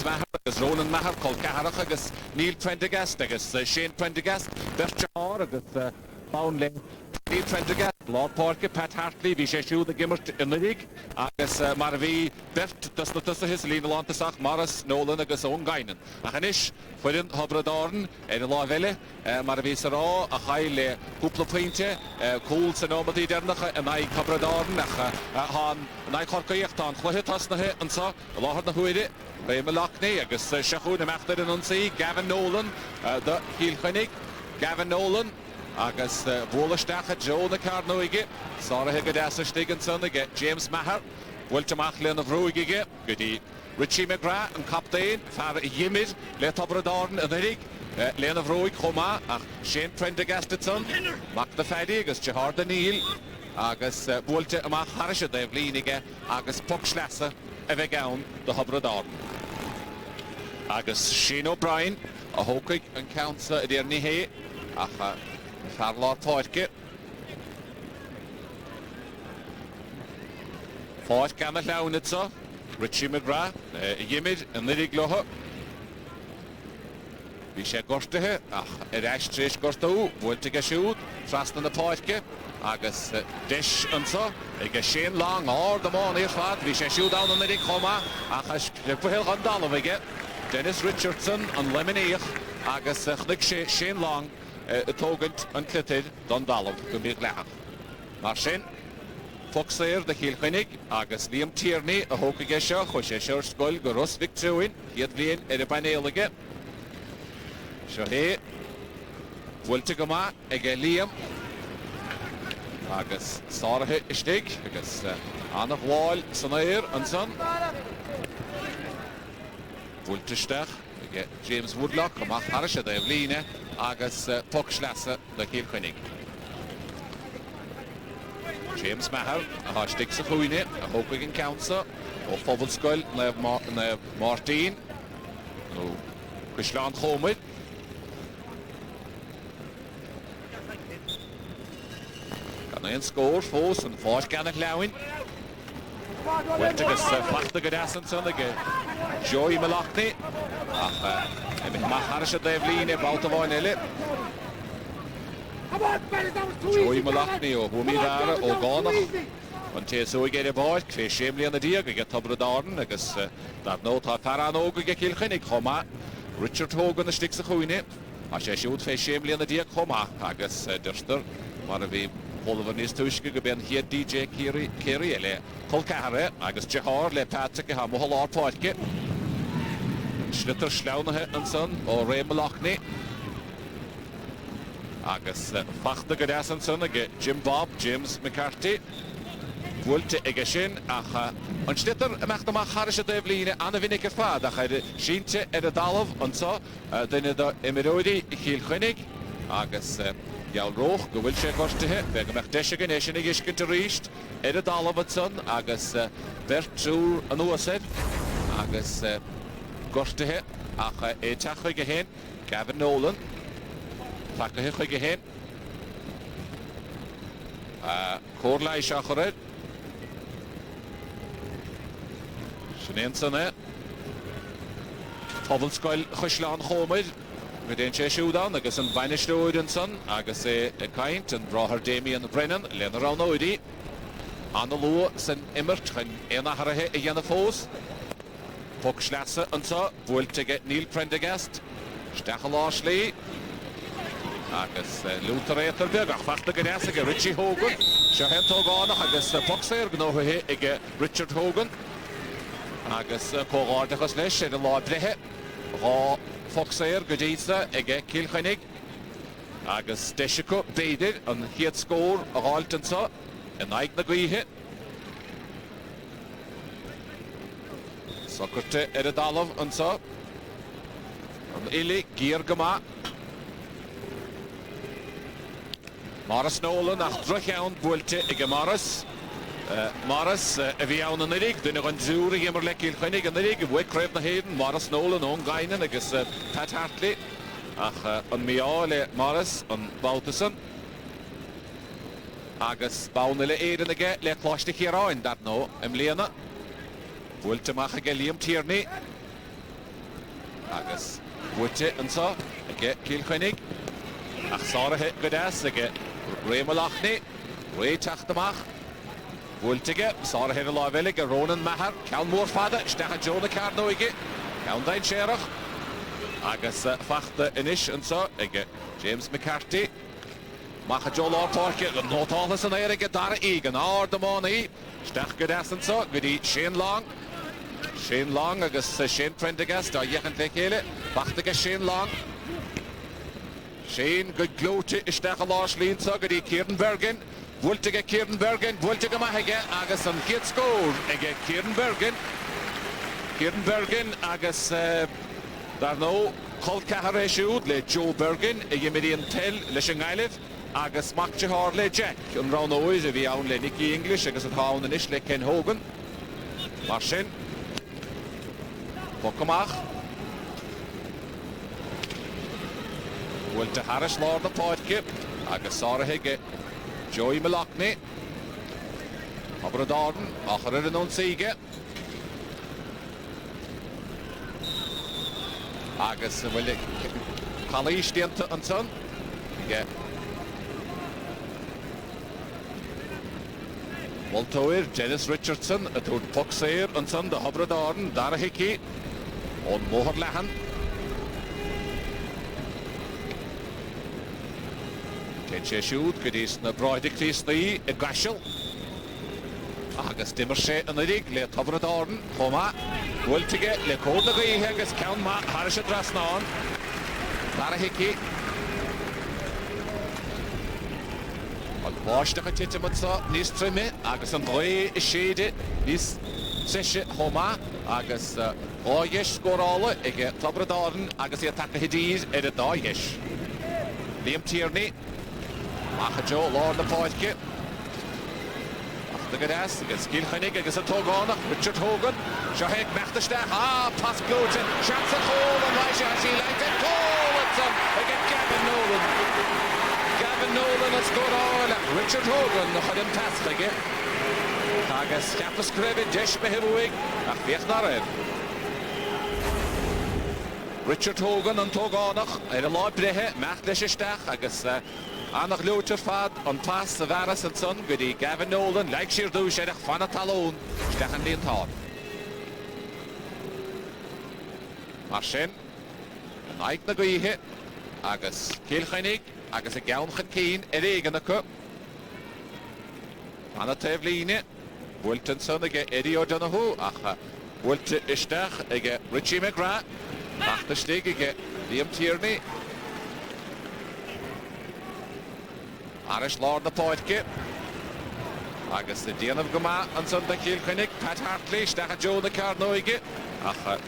Mahar agus Ronan Mahar Colcaharach agus Neil Prendergast agus Shane Prendergast Berchar agus Bownley Neil Prendergast Lord Parker Pat Hartley vi sé siúd a gimmert in the league agus mar vi Bert dus na tussa his Lína Lantasach Morris Nolan agus Owen Guinan achanis fuin Hobradorn in Lavelle mar vi sará a chaile cúpla pointe cool san omadi dernach in ai Hobradorn han nai chorcaíocht an chluhe tasnathe an sa láhar na huide Bei Malachny agus Shachún a meachtar in Unsaí Gavin Nolan de Kilkenny Gavin Nolan agus bholasteach Joe na Carnoige Sara Higadasa Stigenson ige James Maher Wiltamach Lynn of Ruigige Goody Richie McGrath and Captain Far Yimid le Tobradorn and Erig Lynn of Ruig Choma ach Shane Prendergastson Mac the Faddy agus Jahar the Neil agus Bulte amach Harisha de Vlínige agus Puckschlassa a bheith the Hobradorn agus Shane O'Brien a hócaig an countsa a dhéir nihé ach Farlár Fáitge Fáit gan a leanitsa Richie McGrath Yimid an Lidig Loha Bhí sé gortathe ach eistréis gortaú bhfuilte go siúd trasna na Fáitge agus deis ansa ige Shane Long the mán ar fad bhí sé siúd an Lidig choma ach puhil an dalamhaige Dennis Richardson an Lemonéach agus chnig sé Shane Long tógant an clitid don dalamh go mbeadh leach. Mar sin Foxair de Kilkenny agus Liam Tierney a hócaige seo chu sé seir scoil go Ross Victorine iad bhíon ar a banéalaige. Seo hé bhfuilte go maith ige Liam agus sáirithe istigh agus annach bháil san éir an san. Bhfuilteisteach ige James Woodlock amach Harisha de Vlíne agus Puckschlassa de Kilkenny. James Maher a hastig sa chuine a hócaig an countsa ó Fobalscoil na Martin nó Cuislán Chomid. Gan ein scór fós an fáis ganach leabhain. Bhfuilte agus fachta go dasan san ige Joey Malachny ach mach Harisha de Vlíne báta bháin eile. Joey Malachny ó Bhuamídára ó Gánach an TSO géire báid cfé séimlí an a díag ige Tobradorn agus dar nótá Paran óga ige Kilkenny chomá Richard Hogan a stig sa chuine a sé siúd fé séimlí an a díag chomá agus dyrstar mar a bhí Oliver níos túisce go ben hiad DJ Kerry le Colcahare agus Jahar le Patrick a ha Mohalár Páitge Schlitter sleaunathe an san ó Ray Malachny agus fachta go dasan san ige Jim Bob James McCarthy bhfuilte ige sin ach an Schlitter amach amach Harisha de Vlíne anna vinnig ar fad ach sínte ar a dalamh an sa duine do imiróidí I Kilkenny agus Jaall Roch go bhfuil sé gortathe bheith go meach deise gan éis sin ag iscin a ríist ar a dalamh an san agus Bertúr an uasaid agus gortathe ach éteach chuig go héin Gavin Nolan Tacathe chuig go héin Córlaí seo chu raibh sin éon sanna Fobalscoil Cuislán Chomid go déon sé siúdán agus an bhainisteoid an san agus caint an bráthar Damien Brennan lenar an óidí anna lua san imirt chun éanatharaithe I dhéanamh fós Puckschlassa an sa bhfuilte ige Neil Prendergast Steach Láslí agus Luther Étarbeag ach fachta go deas ige Richie Hogan seo hentó gánach agus Foxair gnóthaithe ige Richard Hogan agus cógáardachas leis ar a lábrethe rá Foxair go dísa ige Kilkenny agus deisico béidir an hiad scór a gáiltan sa in aig na gaoithe Socrte ar a dalamh an sa an ili gír go maith Morris Nolan ach drucheann bhfuilte ige Morris Morris a bhí ann an irig duine an dúra immer le Kilkenny an irig a bhuic raibh na héan Morris Nolan ón Gainan agus Pat Hartley ach an miá le Morris an Baltason agus bána le éan aige le chláiste chiaráin dat nó im léana bhfuilte mach aige Liam Tierney agus bhuite an sa ige Kilkenny ach sáirithe go deas ige réimeachnaí ré teachtamach bhuiltige sáirithe a lábhile go Rónan Mahar ceann mór fada isteach a Jóna Carnóige ceann dain séireach agus fachta inis an sa ige James McCarthy Macha Joe Lord-Parke an nótálas an éige dar ig an áir do mánaí isteach go deas an sa go dtí Shane Long agus Shane Prendergast a dhéchan le chéile fachta go Shane Long Shane go glóte isteach a lás línsa go dtí Kieran Bergen bhuiltige Kieran Bergen bhuiltige maithige agus an git scór ige Kieran Bergen agus dar nó Colcahar éisiúd le Joe Bergen ige midíon tel leis an gaiileh agus macte hár le Jack an rán óis a bhí ann le Nicky English agus an háin inis le Ken Hogan mar sin Bocamach bhuilte Harris Lord na Páidce agus sáirithe Joey Malachny Abradáden achar ar an ón saoige agus bhfuil chalíos dianta an son ige Waltoir Dennis Richardson a dúd Foxéir an son de Abradáden dar a hici ón móthar lehan Cén sé siúd go dtí na bráidig tíosnaí i gaiisiil agus dimar sé an irig le Abradáden chomá bhuiltige le códa gaíthe agus ceann má Harris a drasnáin dar a hici an bháisteach a tiitimid sa níos trimime agus an ré is séide níos seise chomá agus áis scórála ige Abradáden agus í take hidír ar a dáis Liam Tierney Macha Joe Lord na Páidce go deas agus Kilkenny agus an tógánach Richard Hogan seo héag mechtasteach pas glóte seans a chól an bhaise a sí leite cólatson ag Gavin Nolan a scórála Richard Hogan na chud an taschaige agus ceapas crefid deis be hiúig ach bhíoch na raibh Richard Hogan an tógánach ar a láibrethe mecht leis isteach agus Annach lútear fad an pas a bheras an son go dtí Gavin Nolan leag siar dúis éireach fanna talún isteach an líon táir. Mar sin an aig na gaíthe agus Kilkenny agus a gceannchan cín ar éigean acu. Fanna taobh líne bhuilte an son ige Eddie O'Donoghue ach bhuilte isteach ige Richie McGrath achtastig ige Liam Tierney Irish Lord na Páidce agus the déanamh go maith an son de Kilkenny Pat Hartley isteach a Jóna Carnóige ach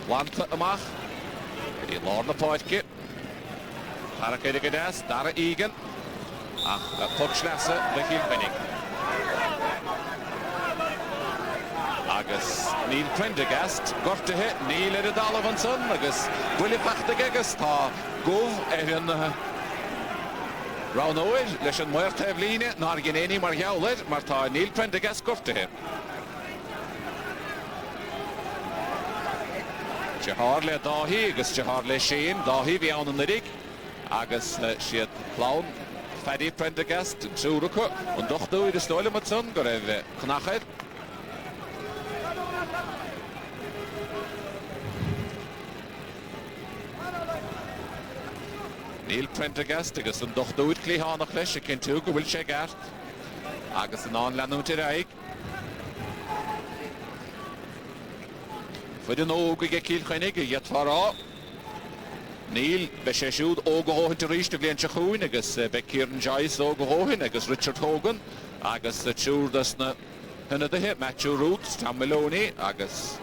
planta amach í Lord na Páidce Paracéide go deas dar a ígan ach puchlesa de Kilkenny agus Neil Prendergast gortathe Neil ar a dalamh an son agus bhuiile fachtaige agus tá gomh ar an Rán óir leis an muir taobh líne ná gnéine mar gheallad mar tá Neil Prendergast gortathe. Tehar le dáhí agus tehar le Shane dáhí bhí ann an irig agus siad chlán Paddy Prendergast an súracha an dochtúid is dóile mat son go raibh chnachad. Neil Prendergast agus an dochtúid clíhánach leis a cinn tú go bhfuil sé gart agus an an leanúte raig. Fuid an óg ige Kilkenny go dhéadfará. Neil be sé siúd ógóhain de ríiste bblion se chuin agus be Kieran Joyce ógóhain agus Richard Hogan agus túúrdas na hinadithe Matthew Roots, Tom Maloney agus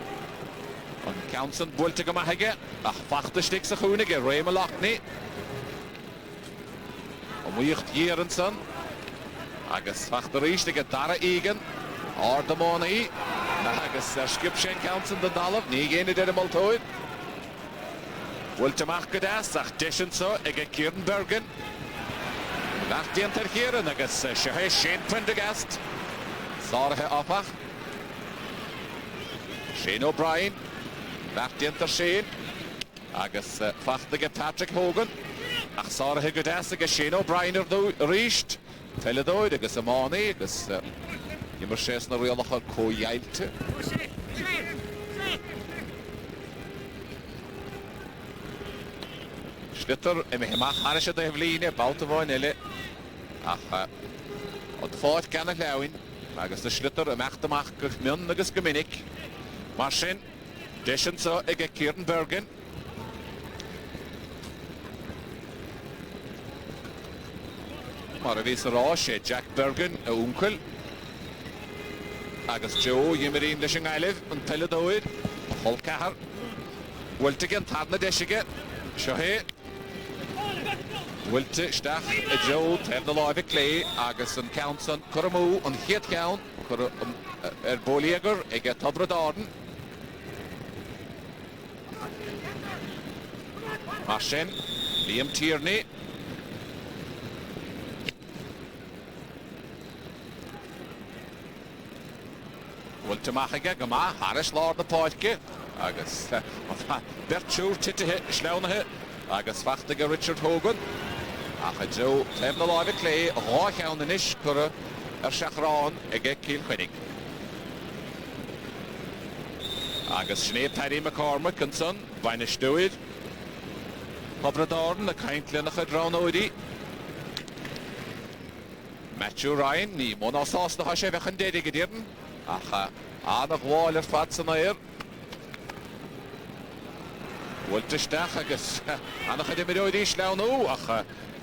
an Counson bhuilte go maithige ach fachtastig sa chuin ige Ray Malachny. Muocht Jerensen agus fachta ríiste go dara ígan áir do mánaí agus skip sé Counson den dalamh ní géine de maltóid. Bhuilteach go deas ach deisin so ige Kieran Bergen Nachtíontar chéan agus sehé Shane Prendergast sáirithe áfach Shane O'Brien Nachtíontar Shane agus fachtaige Patrick Hogan ach sáirithe go deasa go Shane O'Brien ríist Teledóid agus amánaí agus mar sés na rialacha cóiailte. Schlitter imimach harise de Hevline bouta bháin ile ach od fáid gan leabhain agus de Schlitter imachtamach go mion agus go minic mar sin deisian sa ige Kieran Bergen mar a bhís ará sé Jack Bergen a úncail agus Joe Yimerín leis an gaileh an Teledóid hol cehar bhfuilte an tadna deisige seo hé bhfuilte isteach a Joe taobh na láimhe clé agus an countson churamú an chéad count bóliagar ag Tubra Darden mar sin Liam Tierney bhfuilte maichaige go maith haris lár na páidce agus bertúr titithe sleanathe agus fachtaige Richard Hogan ach a Joe taobh na láimhe clé rá cheann inis cura seachrán ag Kilkenny agus Sinead Paddy McCormick an son baine stúid Tubra Darden a caintlinach a dránóidí Matthew Ryan ní mna sás na sé bheitchan déide go dtíorn ach annach bháil fad san éir bhfuilte isteach agus annach a imiróidí sleanú ach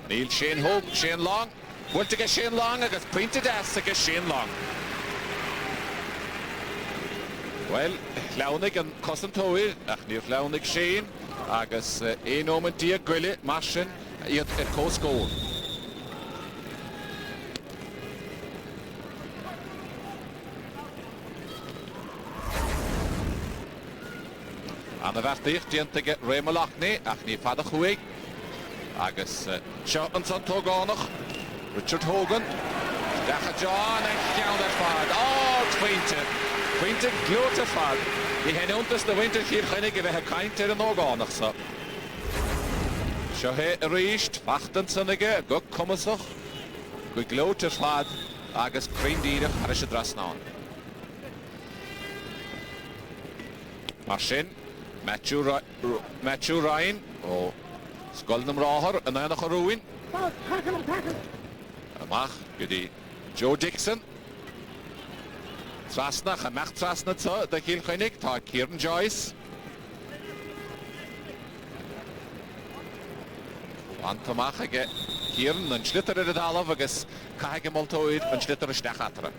níl Shane Long bhfuilte go Shane Long agus pointe deas agus Shane Long well leannig an cosantóir ach níor leannig Shane agus éonómantí a gcuile mar sin iad cóscóil Anna bheirtaíocht díontaige Réma Loughney ach ní fada chuig agus seo an san tógánach Richard Hogan decha John ag ceann ar fad Pointe glóta fad í henúntas na winter hir chuinnig a bheithe caint ar an ógánach sa seo hé a ríist fachtan sanige go cumasach go glóta fad agus craindíireach ar is a drasnáin mar sin Matthew Ryan ó scoilnam ráthar an éanach a rúin amach go dtí Joe Dixon trasnach a meach trasna tá de Kilkenny tá Kieran Joyce antamach ag Kieran an slittar ar a dalamh agus caiige moltóid an slittar isteach atra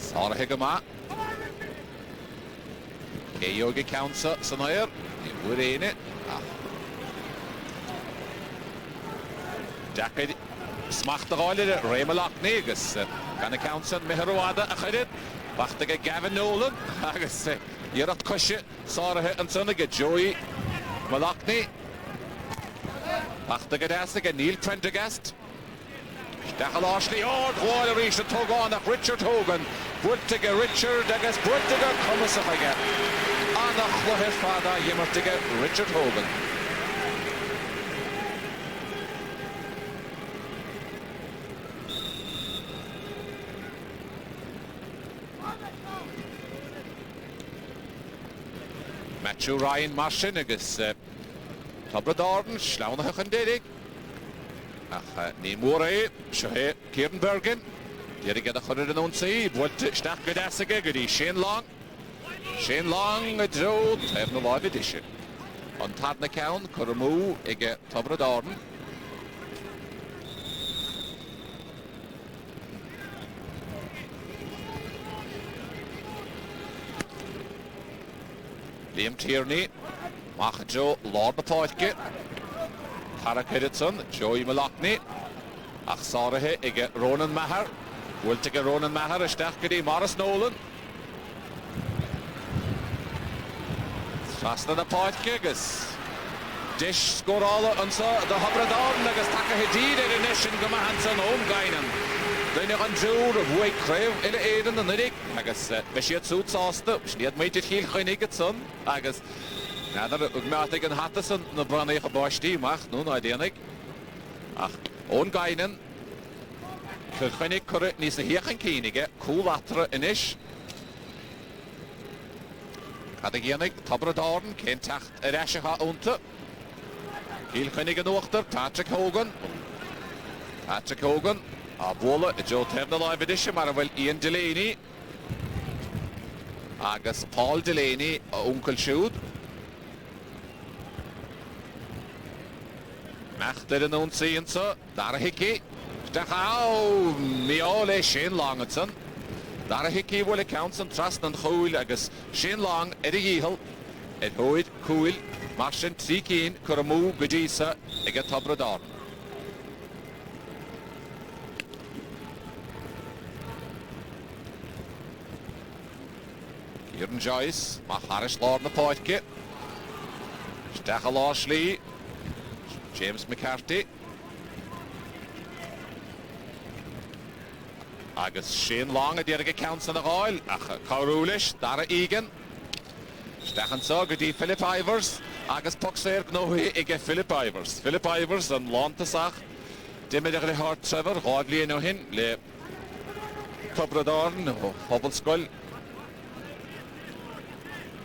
Sáirithe go maith céoga countsa san éir ní bhuair éine Jackid smachtaráile Réma Loughney agus gan countsan meharháda a chuirid bachtaige Gavin Nolan agus iarracht coise sáirithe an sannaige Joey Loughney bachtaige deasaige Neil Prendergast Dechal Ashley bháil a rís a tógánach Richard Hogan bhuilte Richard agus bhuilte cumasach aige annach chluthir fada dhimartaige Richard Hogan Matthew Ryan mar sin agus Tubra Darden sleanathe an dédig ach ní mór é seo hé Kieran Bergen dhéirig a chuir an ónsaí bhfuilte isteach go deasaige go dtí Shane Long a Joe taobh na láimhe diise an tadna ceann churamú ag Tubra Darden Liam Tierney macha Joe Lord na páidce Tarek Hidditson, Joey Loughney ach sáirithe ag Ronan Maher bhfuilte Ronan Maher isteach go dtí Maurice Nolan trasna na páidce agus deis scórála ansa de Tubra Darden agus take hedíad ar inis sin go maihan san ómgainan Dyna gan dŵr y fwy cref ile eidyn yn ydig. Agus fe siad sŵt sásta, sniad meidir Kilkenny at son. Agus nadar ugmatig yn hatas yn branu eich bosti mach, nhw'n oedienig. Ach, o'n gainen. Kilkenny cwrdd nis na hiach yn cynnig cwl atra yn ish. Cadagienig, Tabradorn, cyn tacht yr eisiau ha unta. Kilkenny yn uachtar, Patrick Hogan. Patrick Hogan, a bwla y Joe Tefna live edition, mar fel Ian Delaney. Agus Paul Delaney, a uncle siwd. Mechter yn o'n sy'n so, dar y hici. Stach aw, mi ole Shane Long at son. Dar y hici wyle counts yn trast yn chwyl agus Shane Long edrych ihel. Ed hwyd, cwyl, marsin 3 cyn, cwrmw gydisa ag y Tabradorn. Kieran Joyce, mae Harris Lord na poetke. Stach a Lashley. James McCarthy. Agus Shane Long a dierige counts yn y ghael. Ach, Cawrwlish, dar y Egan. Stachan so, gyda Philip Ivers. Agus Poxer gnohi ige Philip Ivers. Philip Ivers yn lontasach. Dim edrych le hart Trevor, ghodli yn o hyn. Le Tabradorn, Hobblescoil.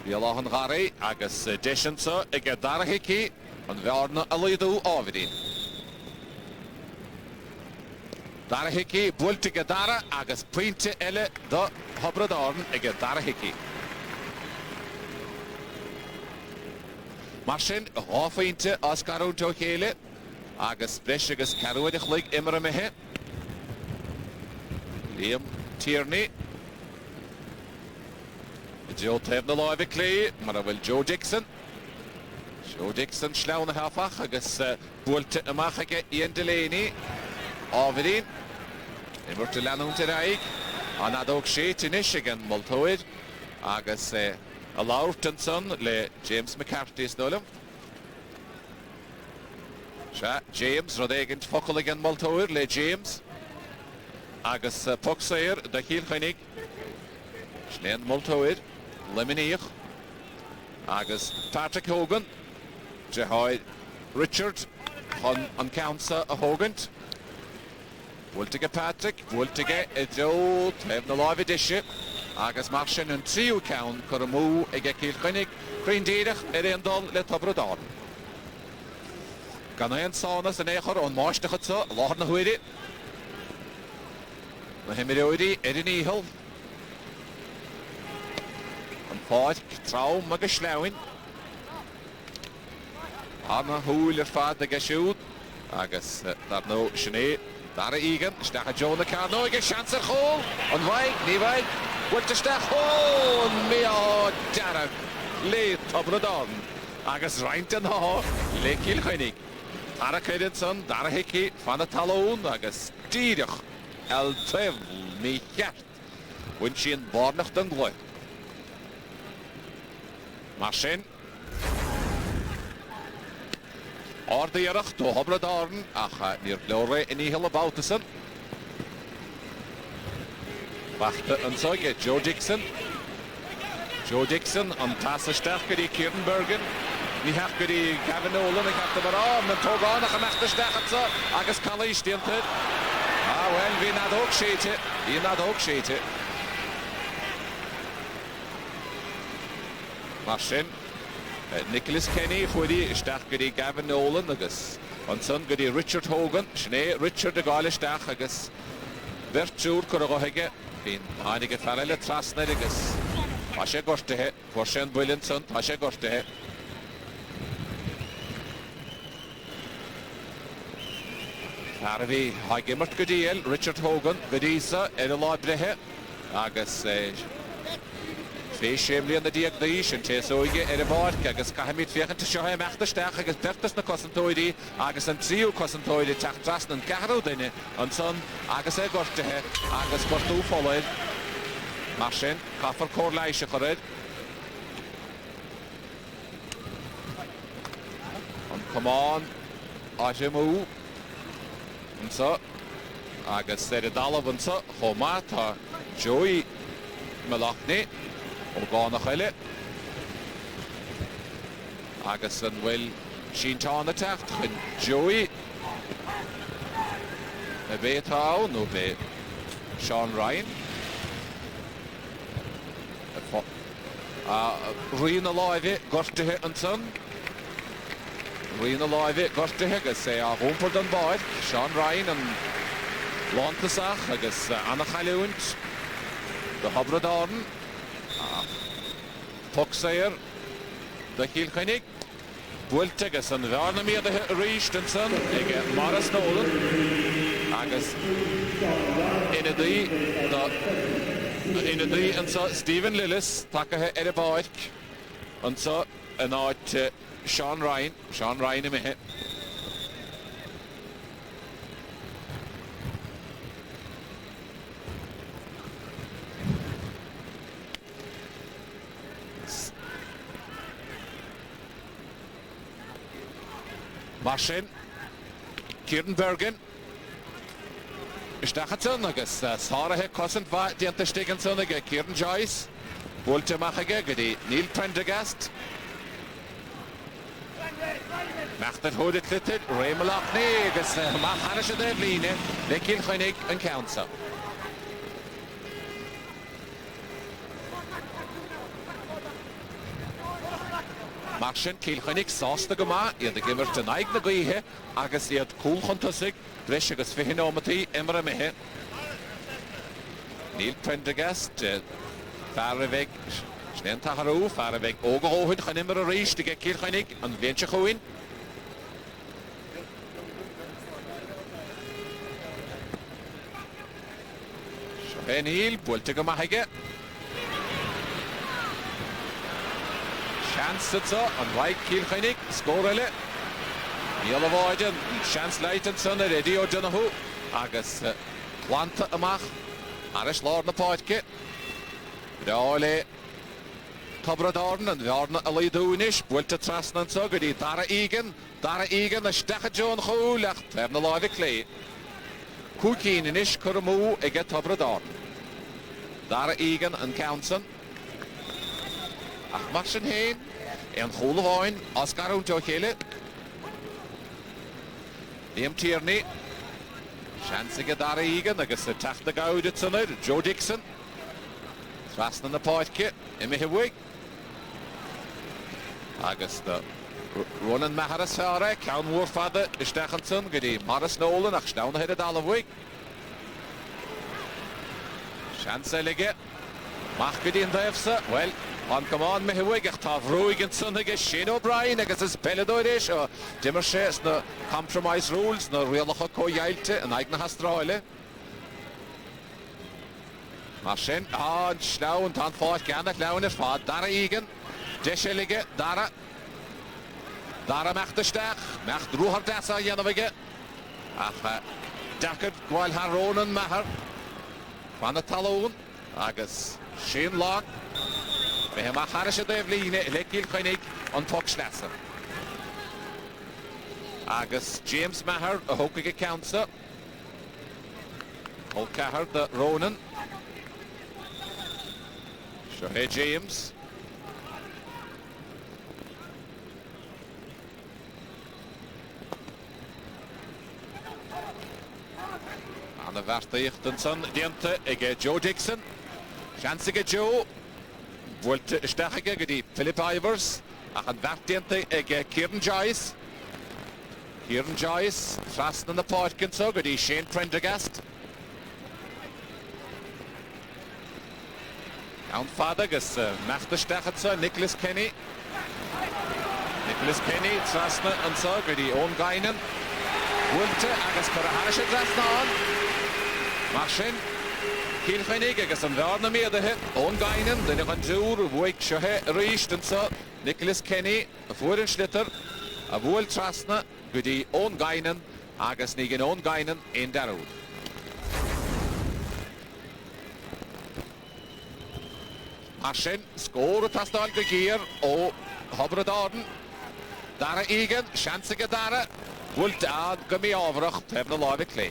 Ialahan Gari, agus Dishan so, ige dar y hici. Ond fe orna y leidw ofydyn. Dar y hici, bwylt ige dara, agus pwynti ele do Tabradorn ige dar y hici. Marsin, hoffeinti os garw jo chele, agus bres agus carwyd eich lig imra mehe. Liam Tierney. Joe Tefna live i clé, mar a Joe Dixon. Joe Dixon slawn y hafach agus bwylt ymach ag Ian Delaney. Ofydyn. Imwyr ty lanwn ty raig. A nadog sé tyn isig yn moltwyd. Agus y lawrt yn son le James McCarthy ysnolym. James roedd egin ffocol yn moltwyd le James. Agus Poxer dy Kilkenny. Slen moltwyd. Lemynich. Agus Patrick Hogan. Jehoid Richard on counter a Hogant. Wultige Patrick, Wultige Joe Tefna live edition. Agus Marsin yn triw cawn cwrmw ag Kilkenny. Cryn dyrach endol le Tabradorn. Gan ein sanas yn eichor o'n maasdach eto, lahar na hwyri. Na hymir oedi, yn ihel. Yn ffaid, traum ag yslawin. Arna hwyl i'r ffad ag ysiwd. Agus dar no Sinead. Dar y Egan, stach a Joe na Carno, ag y sians ar chôl. Ond waig, ni waig. Wylt y stach, mi o darag. Le Tabradorn. Agus rhaint yn ho, le Kilkenny. Ar y cydyn son, dar y hici, fan y talwn, agus dyrach. El trefl, mi hiart. Wynt sy'n bornach dyn glwy. Marsin. Orda iarach, do Tabradorn, ach ni'r glore yn ihel y Bawtason. Bachta yn sog, Joe Dixon. Joe Dixon, yn tas ystach gyda Kieran Bergen. Ni hach gyda Gavin Nolan, ag hach dyma ram, yn tog on, ach ymach ystach ato, agos cael eich diantyd. Wel, fi nadog siete, fi nadog siete. Marsin. Nicholas Kenny fwyddi ystach gyda Gavin Nolan agos. Ond son gyda Richard Hogan. Sne Richard y gael ystach agos. Bertjwr cwrdd o hege. Fi'n hanig y ffarel y trasned agos. Tashe gorte he. Fwrsien bwylyn son. Tashe gorte he. Harfi hagimart gyda el. Richard Hogan. Gyda isa er y labre he. Agos Fe siemli yn y diag ddys yn tes oegi y fawr agos cahamid fiach yn tysio hau mech dystach agos bertas na cosantoedi agos yn triw cosantoedi tach dras yn garw dyna ond son agos gorte he agos gortw ffolwyd Marsin, caffer cor lais y choryd ond come on Aja mw ond so agus sé dalhaanta chomá tá Joey Malachny ó gána chuile agus an bhfuil síntána techt chun Joey a bhétá nó bé Sean Ryan Rina láimhe gortathe an son Rina láimhe gortathe agus sé a rúmpar an báid Sean Ryan an Lántasach agus Anna Chailúint de Habradáren Tuxéir de Kilkenny Builte agus an bhearna míad a ríist an son ag Maras Nolan agus ina dí an so Stephen Lillis takathe ar a báid an so an áit Sean Ryan i mithe Marsin Kieran Bergen Istachatson agus sárathe cosint bha dianta stiganson ag Kieran Joyce búilte machaige go dtí Neil Prendergast Meachtar thóid clitid Ray Malachny agus machana sé de bhíine le Kilkenny an Council. Mar sin Kilkenny sásta go má iad a gimar den aig na gaothe agus iad cúlchontasig breis agus fihinómatí imar a mithe. Neil Prendergast fear a bheith snéan taharú fear a bheith ógahóid chun imar a ríist ag Kilkenny an bhéintse chuin. Seo Neil búilte go maithaige. Chance so an bhaid Kilkenny scóraile Níl a bháidean chance leitan son a rédí ó Donahu agus planta amach aris lár na páidce Bráile Tabradáren an bhearna a leidúnis búilte trasnan so go dtí dara ígan a stecha John Chúlacht ar na láimhe clé Cúcín inis chur mú ag Tabradáren dara ígan an Council ach mar sin héin an chólaháin ascarún teo chéile Liam Tierney seansaige dara ígan agus teachta gaudet sanir Joe Dixon trasna na páidce I mithe bhuaig agus de Ronan Maharas fearra ceann mór fada istechanson go dtí Maras Nolan ach snána head a dal a bhuaig seansa lige mach go dtí an daobhsa well an cumán mithe bhuaig ach tá bhróig an son agus Shane O'Brien agus is peladóid é seo dimar sé na compromise rules na rialacha cóheilte an aig na hastráile mar sin an snáin tá fáid ceannach leabhar fád dara ígan de sé lige dara meachtasteach meacht rúthar deasa dhéanamhaige ach dechad gháil thar Ronan Mahar fan na talún agus Shane Locke Bheith má charis a dóibh líne le Kilkenny an tóg sleasa. Agus James Maher a thócaige Council. Ó cethar de Ronan. Seo hé James. An a bhartaíocht an son dianta ag Joe Dixon. Seansaige Joe. Bhfuilte isteachige go dtí Philip Ivers ach an bhartaíonta ag Kieran Joyce. Kieran Joyce trasna na páidcin so go dtí Shane Prendergast. An fada agus meachtasteachad so Nicholas Kenny. Nicholas Kenny trasna an so go dtí Owen Guinan. Bhfuilte agus chur a haris a trasna an. Mar sin Kilkenny agus an bhearna míadathe Owen Guinan duine an dúr bhuaig seothe ríist an so Nicholas Kenny a fuair an slitar a bhfuil trasna go dtí Owen Guinan agus ní gin Owen Guinan in darúd. Mar sin scór a tastáil go géir ó Habradáren. Dara ígan, seansaige dara, bhfuil dad go mí ábhracht heb na láimhe clé.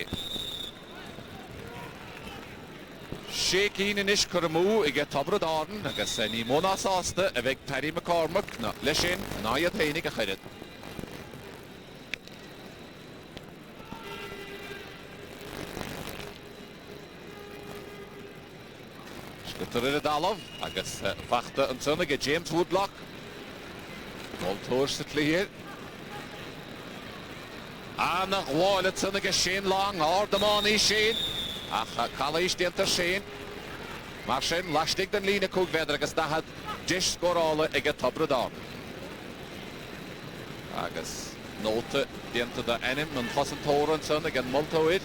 sé cín in is curmú ige tobrad áden agus ní móna sásta a bheith Paddy McCormack na leis sin ná iad hénig a chuirid. Scutar ar a dalamh agus fachta an sunna go James Woodlock. Bol tóir sa clíir. A nach bháil at sunna go Shane Long ardamán í Shane. Ach chalais déantar Shane. Mar sin lastig den lína cúg vedar agus dahad dis scorála ag a tobrad agus nóta déanta da enim an chosan tóran sun ag an multóid.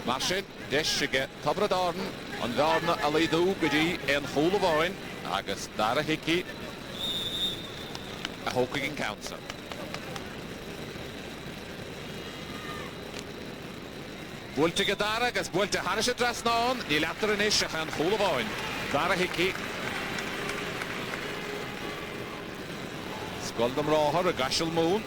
Mar sin dis ag a tobrad an gárna a leidú gudí an chúla bháin agus dar a hici a hócaigh an council. Búilte go dara agus búilte haris a dras náin ní letar in is an chúla bháin. Dar a hici. Scoldam ráthar a gaisiil mún.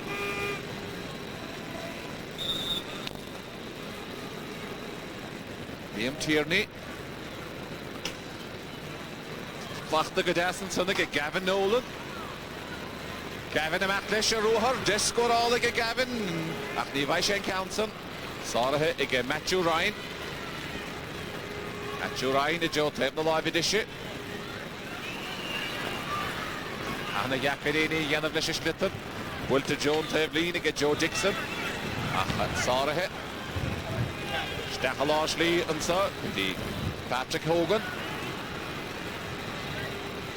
Liam Tierney. Plachta go deasan sunna go Gavin Nolan. Gavin amach leis a róthar, discorála go Gavin. Ach ní bhaid sé an council. Sárathe ag Matthew Ryan. Matthew Ryan i Joe Tep na láimh idirse. Anna Iaccarini dhéanamh leis a slitar. Bhfuilte Joe Tevlin ag Joe Dixon. Ach sárathe. Stachalás lí ansa dí Patrick Hogan.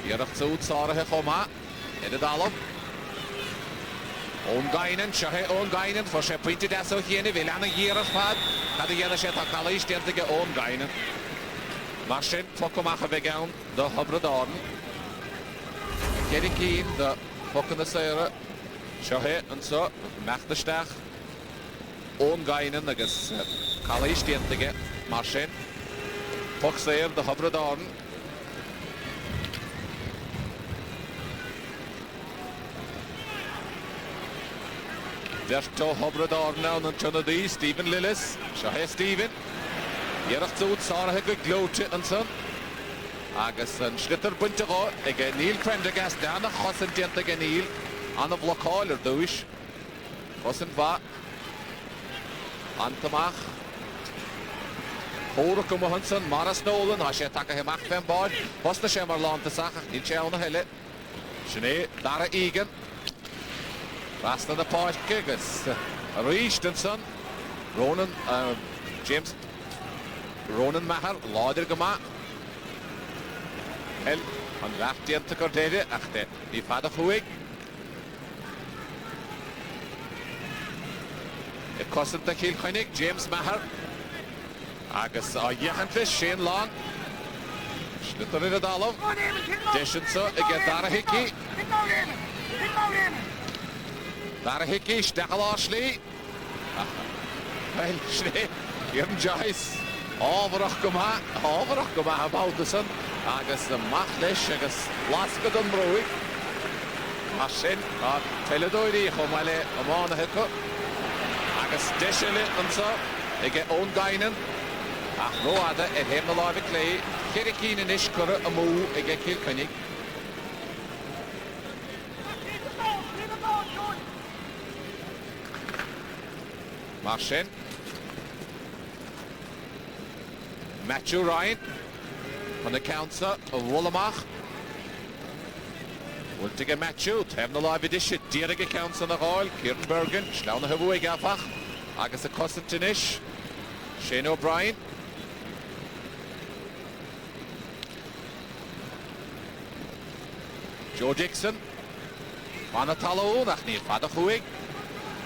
Iarach súd sárathe chomá in a dalamh. Ón Gainen, sehe ón Gainen, for sé pointe des ó chéine, bhí leanna díar fad, cad a dhéana sé tá chalais déanta go ón Gainen. Mar sin focamach a bheith ann do hobrad áden. Céidir cín do focan na saoire, sehe ansa meachtasteach ón Gainen agus chalais déanta go, mar sin foc saoir do hobrad áden. Derto hobrad ána an tunadí Stephen Lillis. Sehe Stephen. Iarach túd sárathe go glóte an son. Agus an slitar buinte gá ag Neil Prendergast dána chosan déanta ag Neil an a bhlocáil ar dúis. Chosan bha. Antamach. Hóra go mohansan Maras Nolan a sé take himach fe'n báid. Hosta sé mar lánta sachach níl sé ána heile. Sinné dara Egan. Basta na páisce agus a ríist an son. Ronan, James Ronan Mahar, láidir go má. Hel, an bheith déanta cordéide ach de ní fad a chuig. I cosint na Kilkenny, James Mahar. Agus a dhéchantlis Shane Long. Slitar in a dalamh. Deisiansa ag Dara Hickey. Dara Hickey, stachalás lí. Well, sné, Jim Joyce. Ábharach go má a bádasan. Agus mach leis agus lascad an bróig. A sin, a teledóirí chomáile a mána heco. Agus deisiile ansa, ag ón Gainen. Ach roada him na láimh clé. Céir cín in is cura a mú ag Kilkenny. Mar sin. Matthew Ryan on the counter of Wollamach. Bhfuilte go Matthew, taobh na láimh idirse, díreach a counter na gháil, Kieran Bergen, sleanna huaig gafach, agus a cosint inis, Shane O'Brien. Joe Dixon, Anna Taló, nach ní fad a chuaig.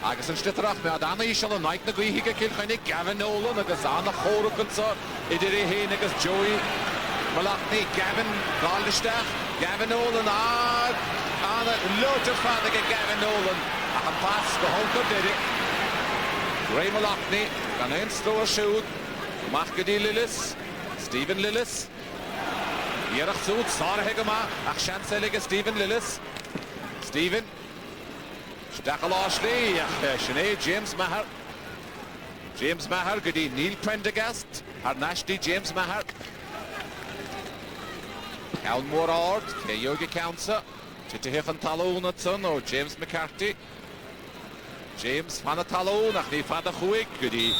Agus an slitarach me a dána ísal an naik na gluíhiga Kilkenny, Gavin Nolan agus anna chóracansa idir é héin agus Joey Malachny, Gavin gáilisteach, Gavin Nolan anna lótar fad ag Gavin Nolan ach an pass go honcar didir. Ray Malachny gan ein stór siúd, Machgadí Lillis, Stephen Lillis. Iarach súd, sárathe go má ach seansail ag Stephen Lillis. Stephen Stachalás lí ach sinné James Mahar. James Mahar go dtí Neil Prendergast ar neistí James Mahar. Count more ard, Yogi Counter, Titihichan Talon at son, or James McCarthy. James Fanna Talon, Achni Fada Huig, Goody.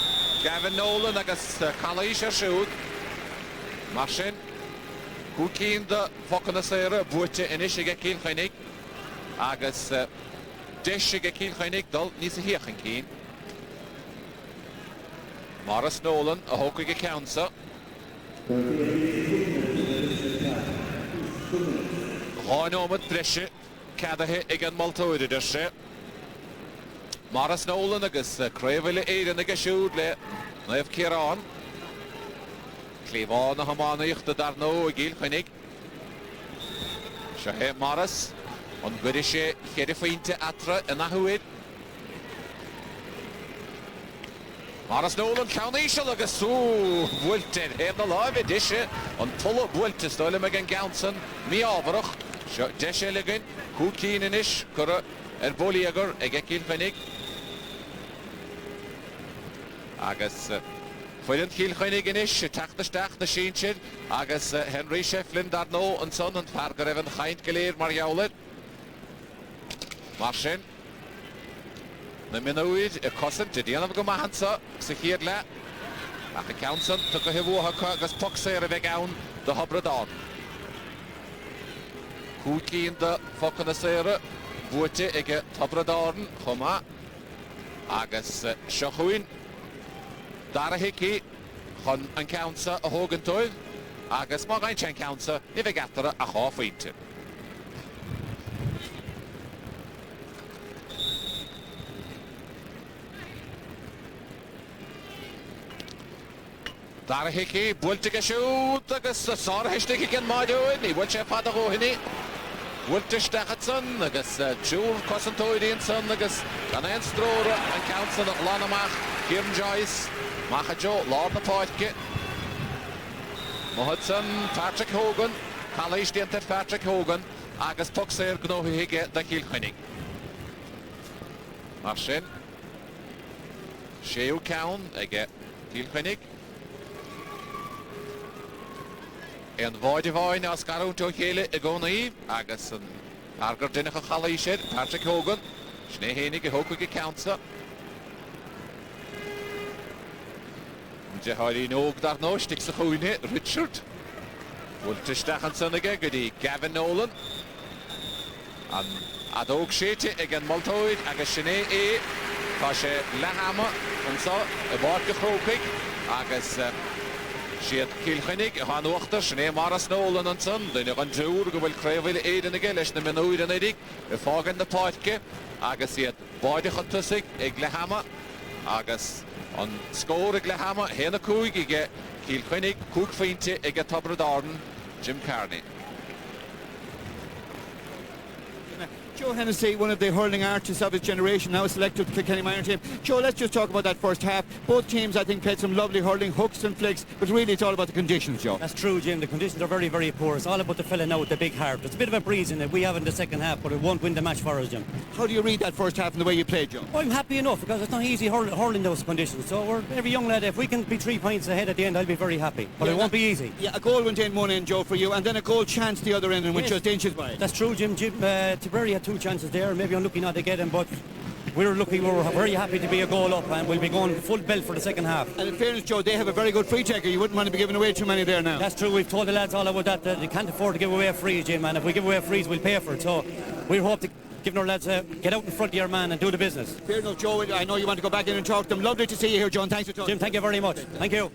Gavin Nolan, Agus Kalaisha Shoot. Martin. Who keen the Fokana Sarah, Butcher, and Ishiga Kilkenny. Agus Deshiga Kilkenny, Dol, Nisa Hirchen Keen. Morris Nolan, a Hokiga Counter. Rhinomet Dresche, Cadahe, Egan Maltoide Dresche. Morris Nolan, Agus Craville Aiden, Aga Shoodle, Nev Kiran. Cleavon, the Hamana, the Darno, Kilkenny. Shahe Morris, on Goodishe, Hedifinte Atra, and Ahuid. Morris Nolan, County Agus Wilted, Head the Live Edition, on Tulla Wilted, Stolemagan Gounson, Miavroch, Desheligin, Kukinish, Kura, and Bolieger, Egekil Fenig. Agus Fident Kilkenny-ish, Tachtestach, the Sheenchid, Agus Henry Shefflin, Darno, and Son, and Farger Evan Heintgelir, Mariaulet. Martin. The Minuid, a Cosset, the end of Gomahansa, Sekirla. At the Council, took a Hivuhaka, Gas Poxer, Vegown, the Hobradon. Kuki in the Fokanasera, Bute, Ege, Hobradon, Homa. Agus Shahuin. Darahiki, Hun and Council, a Hogantoy. Agus Mogain Council, Nivegatara, a half eaten. Darahiki, Bultiga shoot, Agus Sar Hestik again, Madoini, which I had a Rohini. Wultish Dachatson, Agus Jewel Cossentoidian son, Agus Canan Strora and Council of Lanamach, Kim Joyce, Mahajo, Lord Napoitke, Mohudson, Patrick Hogan, Kalish Dinter Patrick Hogan, Agus Puxer Gnohige, the Kilkenny. Martin Sheu Cown, again, Kilkenny. And Voidivine, Oscar to Hele, Egoni, Agus and Arger Dinaka Kalished, Patrick Hogan, Schnehenig, Hokugi Council. Jehari Nog Darno, Sticks a Hoine, Richard. Wultistachanson again, Goody, Gavin Nolan. And Adog Shete, again Maltoid, Agus Shene E, Tashe Lahama, and so, a Barca Croke, Agus. She had Kilkenny, Han Wachter, Shane Morris Nolan and Son, then you can do will Craville aid and again, the Minuid and Edic, a fog in the Potke, Agus yet Body Hutusik, Eglehama, Agus on score Eglehama, Hena Kuig, get Kilkenny, Cook Finte, Egat Tobradorn, Jim Carney. Joe Hennessy, one of the hurling artists of his generation, now selected to the Kilkenny minor team. Joe, let's just talk about that first half. Both teams, I think, played some lovely hurling, hooks and flicks, but really it's all about the conditions, Joe. That's true, Jim. The conditions are very, very poor. It's all about the fella now with the big heart. There's a bit of a breeze in it we have in the second half, but it won't win the match for us, Jim. How do you read that first half and the way you played, Joe? I'm happy enough because it's not easy hurling those conditions. So we're every young lad, if we can be 3 points ahead at the end, I'll be very happy. But it won't be easy. Yeah, a goal went in one end, Joe, for you, and then a goal chance the other end and went just inches by. That's true, Jim. Tipperary had 2 chances there. Maybe unlucky not to get him, but we're very happy to be a goal up, and we'll be going full belt for the second half. And in fairness, Joe, they have a very good free taker. You wouldn't want to be giving away too many there now. That's true. We've told the lads all about that. They can't afford to give away a free, Jim, and if we give away a frees, we'll pay for it. So we hope to give our lads get out in front of your man and do the business. Fair enough, Joe. I know you want to go back in and talk to them. Lovely to see you here, John. Thanks for talking. Jim, thank you very much. Thank you.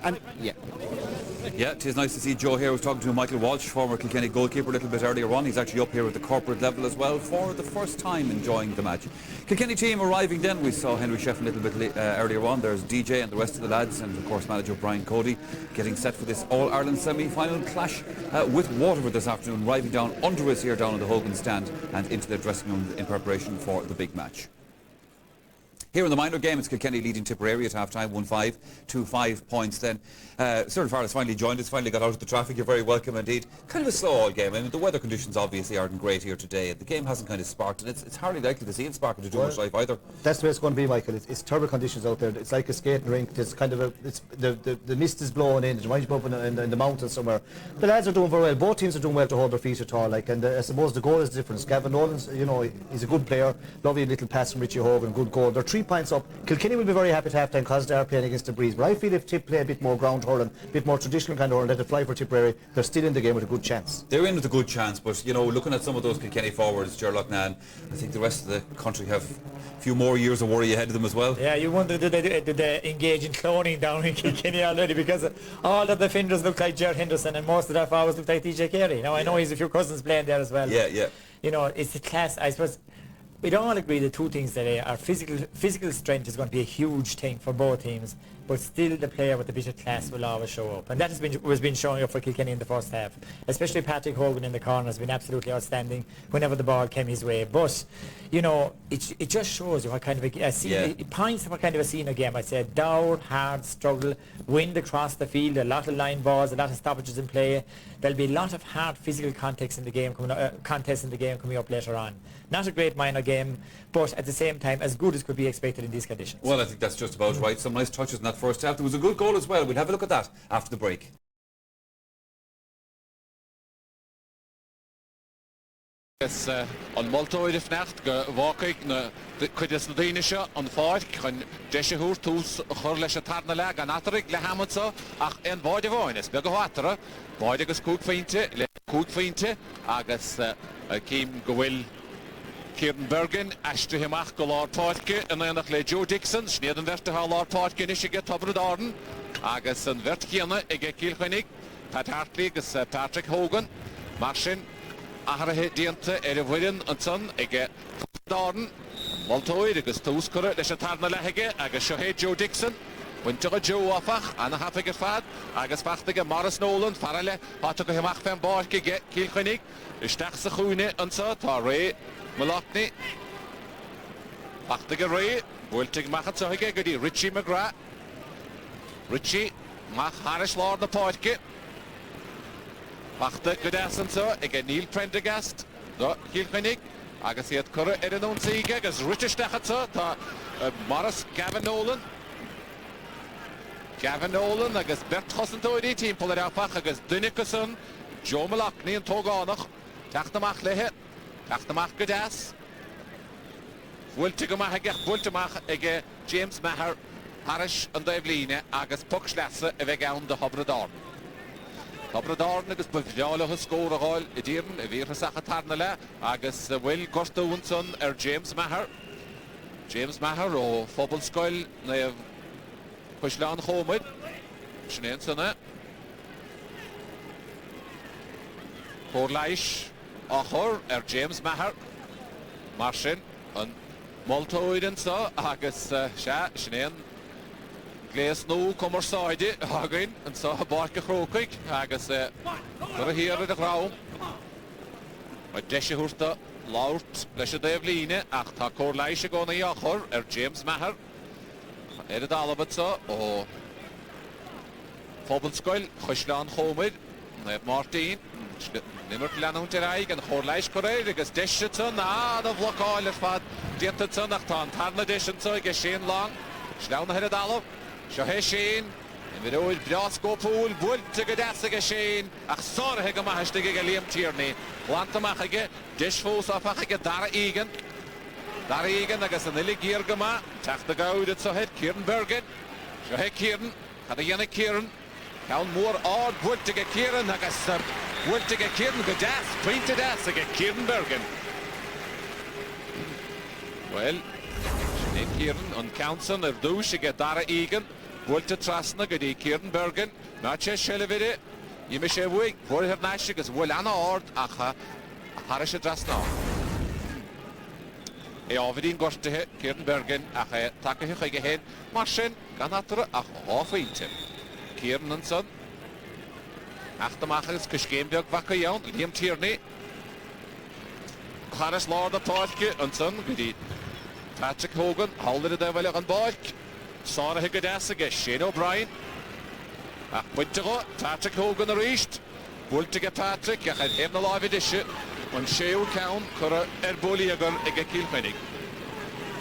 And yeah. Yeah, it is nice to see Joe here. I was talking to Michael Walsh, former Kilkenny goalkeeper, a little bit earlier on. He's actually up here at the corporate level as well for the first time enjoying the match. Kilkenny team arriving then. We saw Henry Sheff a little bit earlier on. There's DJ and the rest of the lads, and of course manager Brian Cody getting set for this All-Ireland semi-final clash with Waterford this afternoon, arriving down under us here down in the Hogan stand and into the dressing room in preparation for the big match. Here in the minor game, it's Kilkenny leading Tipperary at half-time, 1-5, 2-5 points then. Sir Farrell's finally joined us, finally got out of the traffic. You're very welcome indeed. Kind of a slow all game. I mean, the weather conditions obviously aren't great here today. The game hasn't kind of sparked, and it's hardly likely to see it spark into too much life either. That's the way it's going to be, Michael. It's terrible conditions out there. It's like a skating rink. There's kind of the mist is blowing in. It reminds me up in the mountains somewhere. The lads are doing very well. Both teams are doing well to hold their feet at all. And I suppose the goal is the difference. Gavin Nolan's, he's a good player. Lovely little pass from Richie Hogan. Good goal. They're 3 points up. Kilkenny will be very happy at half time because they are playing against the breeze. But I feel if Tip play a bit more ground hurling, a bit more traditional kind of hurling, let it fly for Tipperary, they're still in the game with a good chance. They're in with a good chance, but looking at some of those Kilkenny forwards, Gerlach Nan, I think the rest of the country have a few more years of worry ahead of them as well. Yeah, you wonder did they engage in cloning down in Kilkenny already, because all the defenders look like Ger Henderson and most of their forwards look like DJ Carey. Now I know he's a few cousins playing there as well. Yeah. It's the class, I suppose. We don't all agree the two things today are physical strength is going to be a huge thing for both teams, but still the player with a bit of class will always show up, and that has been showing up for Kilkenny in the first half. Especially Patrick Hogan in the corner has been absolutely outstanding whenever the ball came his way. But it just shows you what kind of it points to what kind of a senior game. I said dour, hard struggle, wind across the field, a lot of line balls, a lot of stoppages in play. There'll be a lot of hard physical contests in the game coming up later on. Not a great minor game, but at the same time as good as could be expected in these conditions. Well, I think that's just about right. Some nice touches in that first half. There was a good goal as well. We'll have a look at that after the break. Yes, on Multoid if nacht walking the kudis the Danisha on fire can Jesha tools Horlesh Tarnala and Atrik Lehamatso and Body Voinis Begawatra Bodygus cook feinte Agus Kim Gowil Kieran Bergen, Ashton Himach, Lord Portke, and then the Joe Dixon, Schneiden Verte Lord Portke, Nishiga Tobrudorden, Agus and Vertkiana, Ege Kilkenny, Pat Hartley, Patrick Hogan, Marshin, Ahre Diente, William and Son, Ege Tobrudorden, Moltoid, Agus Tuskura, Leshatarna Lehege, Agus Shohe Joe Dixon, Winter Joe Offach, Anna Haffiger Fad, Agus Fachtige, Morris Nolan, Farale, Patrick Himach van Borke, Kilkenny, Stachse Groene, and so, Torre. Malotny Achtige Ray Wiltig Machat Sohige Goody Richie McGrath Richie Mach Harris Lord the Portke Achtig Godasan so again Neil Prendergast the Kilkenny Agasiat Curra Edinon Siga as Richard Stachat so Morris Gavin Nolan Agus Bert Hossentoidi team pull it out Agus Dunnickerson Joe Malotny and Toganach Tachtamach Lehe Achtamach Godas Wultigamach Ege James Maher Harish and Devline Agus Puckschlasse Vegan de Hobradorn Agus Bavjala score a goal Idirn Virsacha Tarnala Agus Will Gorstounson James Maher or Fobelskoil Nev Pushlan Homid Schnensona Horleish Achor James Maher Marshin and Multoid and so Agus Shnen Glass no Commerside Hagen and so Barker Croke Agus here at the ground with Desha Hurta Laut Lesha Devline Achta Corleish Gona Achor James Maher Edit Alabit so or Fobelskoil Hushlan Homid Martin Nimmer Lannon Tereig and Horleish Correa agus Dishton the Vlockall Fad Dienton Nachtan Tarna Dishon so Shane Long Schdown headed Allo Shohe Shane in the old Blasco pool Wood to Gadasiga Shane Achsor Hegamahastig Liam Tierney Lantamachige Dishfos of Achige Dara Egan agus an Illy Girgama Tach the Goud at so head Kieran Bergen Shohe Kieran had a Yannick Kieran Count more odd wood to get Kieran agus wood to get Kieran Godas pointed ass to get Kieran Bergen. Well, Sinead Kieran on Counson of douche get Dara Egan wood to Trasna get Kieran Bergen Matcha Shelevide Yimishe Wig for her Nashik as well Anna Ord Acha Harish Trasna Eovidin Gorte Kieran Bergen Acha Takahi Hen Marshin Ganatra Ach Offinte Kieran and Son Achtamachers Kishgamberg Vakayan Liam Tierney Harris Lord of Portke and Son Goody Patrick Hogan, Howler the Valley on Balk. Sarah Higadasa, Shane O'Brien. Winter, Patrick Hogan reached. Bultiga Patrick, I had him the live edition. When Sheo Count, Cora Erboliager, Ega Kilkenny.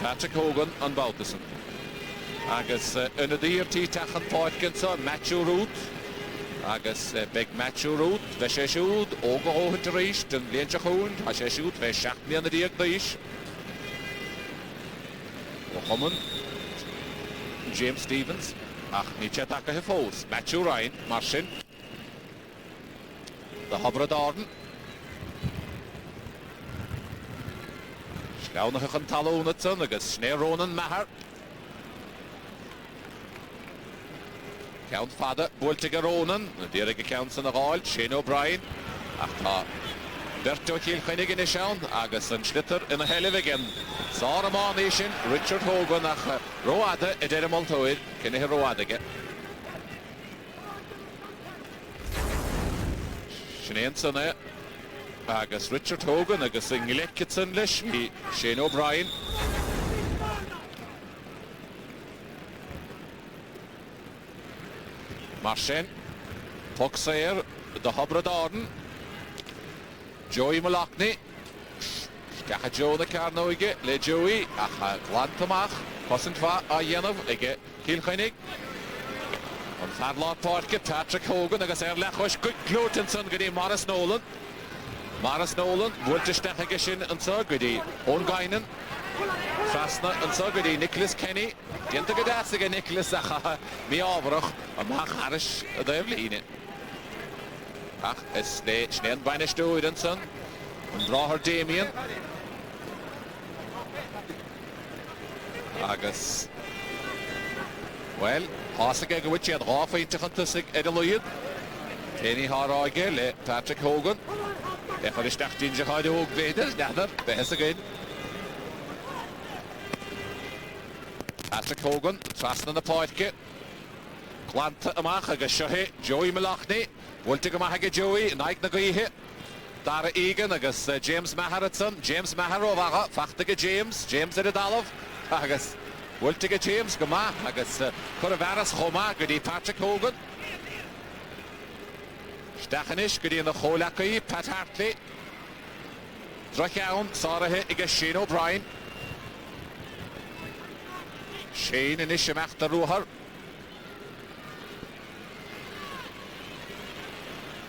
Patrick Hogan and Baltison. Agus in the year Tachan Parkinson, Matthew Root. Agus big Matthew Root, Vesheshud, Ogo Hinterish, and Lenchahund, Hasheshud, Veshachmi and the Diagdish. O'Hummon, James Stevens, Nichetaka Hefos, Matthew Ryan, Martin, the Hobra Darden. Schaunachan Talonatson, Agus Schneeronen Mahar. Count Fada, Bultiga Ronan, Derek Counts in the Hall, Shane O'Brien. Berto Kilkenny in the Shown, Agus and Schlitter in the Hell again. Sarah Nation, Richard Hogan, Roada, Ederimal Toid, Kenny Roadiga. Shane Agus Richard Hogan, Agus Ingilekitson Lish, Shane O'Brien. Marchen, Puxair, the Hobra Darden, Joey Malachny, Gacha Joe the Carnoige, Le Joey, Glantamach, Cosentva, Ayenov, Ege, Kilkenny, on Fadlot Park, Patrick Hogan, I guess Erlechos, good Glutenson, Goody Morris Nolan, Wultestechagishin and so Goody, Ongainen, Fasna and so Goody, Nicholas Kenny. Gent a gadasig Nicholas mi Avrach a Mach Harish a Devline. Ach, es le Schneen beine Studenson und Braher Damien. Agus. Well, Hasig which had half a Tichantusig Edeloid. Kenny Harage, le Patrick Hogan. If I start in Jahadi Hoog Vaders, neither, best again. Patrick Hogan, trasting in the Poitke. Clanta Amach, agus Shohe, Joey Malachny. Wultigamach Joey, Nike Nagihe. Dara Egan, agus James Maharatson. James Maharova, Fachtiga James Edidalov. Agus Wultiga James, Gama, agus Coravaras Homa, Goody Patrick Hogan. Stachanish, Goody in the Holaki, Pat Hartley. Drachaun, Sarah Iga Shane O'Brien. Shane in Ishimach the Ruher.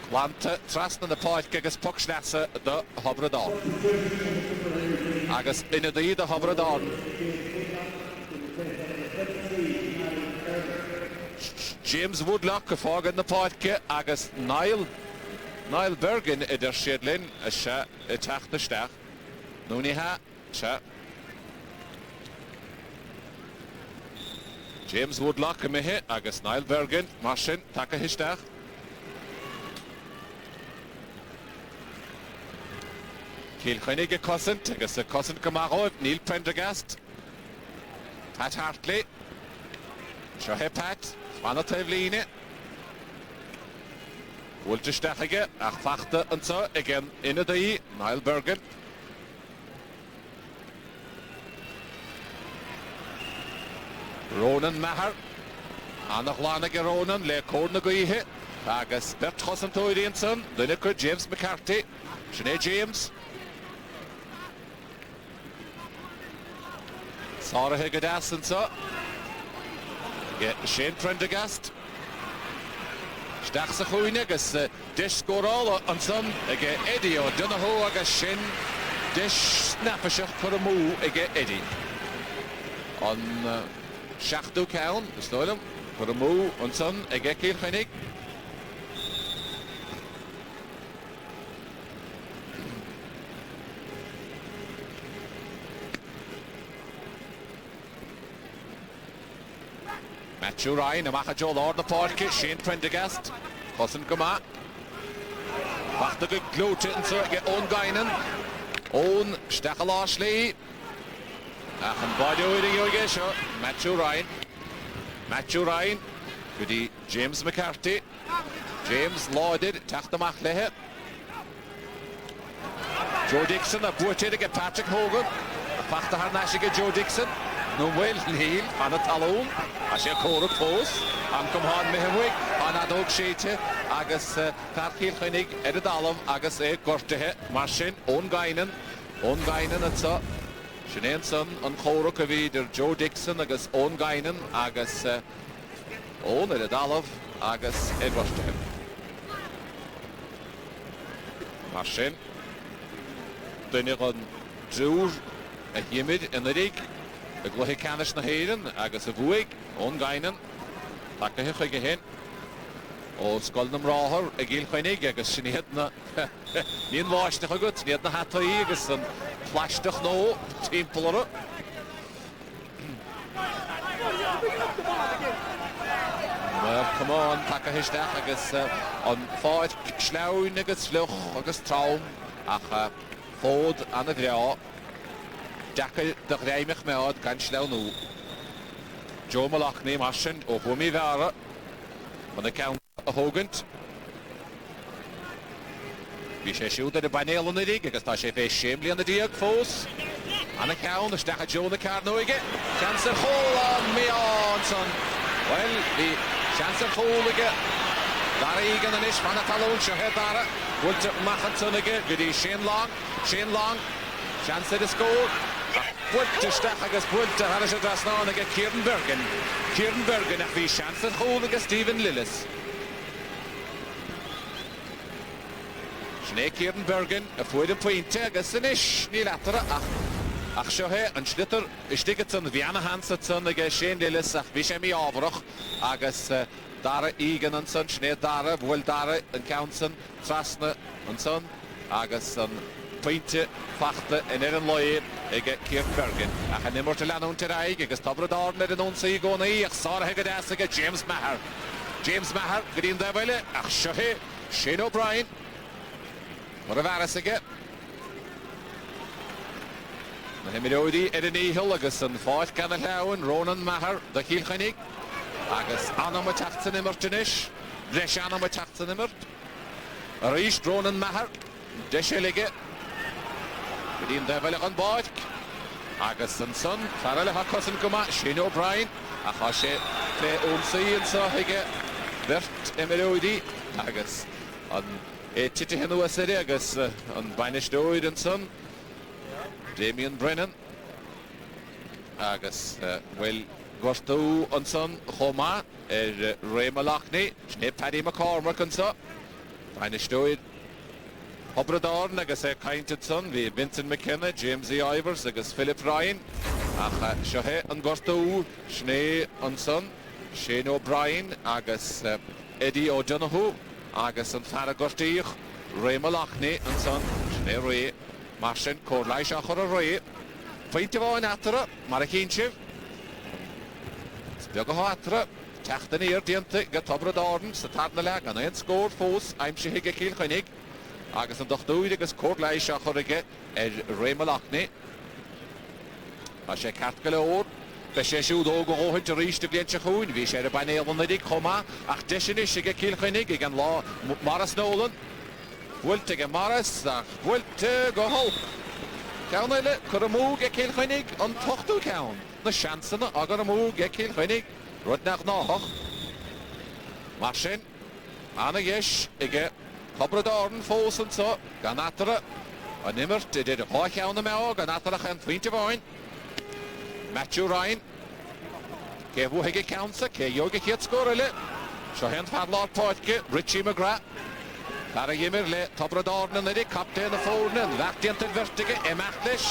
Klanta trust in the point Gigas Puxnassa the Hobradon. Agus in the Hobradon. James Woodlock a fog in the podcast. Agus Niall Bergen in der Shedlin a sha a tach the stach. Nuniha sha. James Woodlock a mehe, agus Niall Bergen, Martin, taka hishtach. Kilkenny ge Cossent, agus a Cossent Gamarov, Neil Prendergast. Pat Hartley. Shohe Pat, Svanna Tevline. Wultestachige, ach Fachte and so, again, in the day, Niall Bergen. Ronan Maher, Anach Lanage Ronan, Le Cornaguihe, Agus Bert Hossantoidianson, Lineker James McCarthy, Sinead James, Sarah Higadas and so, Shane Prendergast, Stachsa Huinigus, Dish Scorall and son, again Eddie O'Donoghue, Agus Shin, Dish Snappashach Kuramu, again Eddie. On Shachdu Cown, the Stoilum, Kuramu and son, again Kilkenny. Matthew Ryan, Amacha Joe Lord the Park, Shane Prendergast, Cousin Gama. Back the good glue to get Owen Guinan, Owen Stachel Ashley. And body with Matthew Ryan, Goody James McCarthy, James Lauded, Tachtamach Lehe, Joe Dixon, a Bourte to get Patrick Hogan, fachta har nashige Joe Dixon. No well Neil an a talún a sé córa fós an com hán mehemwig an adóg séite agus tarcíl chuinnig dalam agus gortathe mar sin ón gainan atá sin son an chóra go bhíidir Joe Dixon agus ón gainan agus ón dalam agus gortathe mar sin duine an drúr a dhiimid in rig a gluthe canis na héireann agus a bhuaig ón gainan take chuige hen ó scoilnam ráthir a gcéil chuinnig agus sin iad na níon bháisteach agat níad na hataí agus an pleisteach nó timpealra Cumán take hiisteach agus an fáid sleabhain agus fluch agus trám ach fód an a bhrá Decha de réimich mead gan sleanú. Joe Malachny mar sin ó bhuaimí bheara man a count a thógant. Bhí sé siúd ar a banéal an rig agus tá sé fé séimlí an a díag fós. An a count is decha Joe na carnóige. Chance ar chól an méán son. Well, bhí chance ar chólaige. Dar igen an is fan a talún se he dara. Bhúilte machchan tunnige go dtí Shane Long. Chance ar a scór. Bwlte stach agus bwlte har sé dras ná agus Kieran Bergen ach bhí seans ar chól agus Stephen Lillis. Sné Kieran Bergen a fuaid an pointe agus san is ní letara ach seo he an slitter istigad san bhíanna hansa san agus Shane Lillis ach bhí sé mí ábhrach agus dara igen an san sné dara bhfuil dara an countsan trasna an san agus an pointe fachta in an loir ige Kieran Bergen ach an immort a leanún tiraig agus tabradár le an ónsaí gcónaí ach sára heigad ega James Maher go dtíon dabhaile ach seohé Shane O'Brien mar a bheras aige na himiróidí ar an íhil agus an fáid gan a leabhain Ronan Maher do Kilkenny agus anam a teachtan immort inis leis anam a teachtan immort a ríist Ronan Maher de sé lige Gydín defel an báid agus an son farale ha cosan goma Shane O'Brien a cha sé le ómsaí an sa heige bert imiróidí agus an titi henú a siri agus an bainistóid an son Damien Brennan agus well gortú an son choma Ray Malachny sné Paddy McCormack an sa bainistóid Obradorn agus cainted son bhí Vincent McKenna, James E. Ivers agus Philip Ryan ach seohé an gortú sné an son Shane O'Brien agus Eddie O'Donoghue agus an fear gortíoch Ray Malachny an son sné Ray mar sin cóirlaid se chur a Ray Pointe bháin atara mar a cínsibh beag go atara teachtan ír dianta go Obradorn sa tarna le an éon scór fós aimsí hiige Kilkenny agus an dochtúid agus cóirlaid se churige Ray Malachny a sé ceart go leor be sé siúd ó go óhaid a ríiste blianta chuún bhí sé a banéal an idig chomá ach deisinis sé go Kilkenny ag an lá Maras Nolan bhfuilte go Maras ach bhfuilte go hó ceann eile chur a mú go Kilkenny an tochtú ceann na seansanna agar a mú go Kilkenny rud nach náthach mar sin anna gheis ige Obradorn fós an sa gan atara an immert idir a cháceanna meá gan atarach an 20 bháin Matthew Ryan ce bhú heige ceansa ce joga chéad scór eile seo hen fadlár páidce Richie McGrath Tar a gimmer le Obradorn an idir captain a fórna bheachtaíonn vertige imeach leis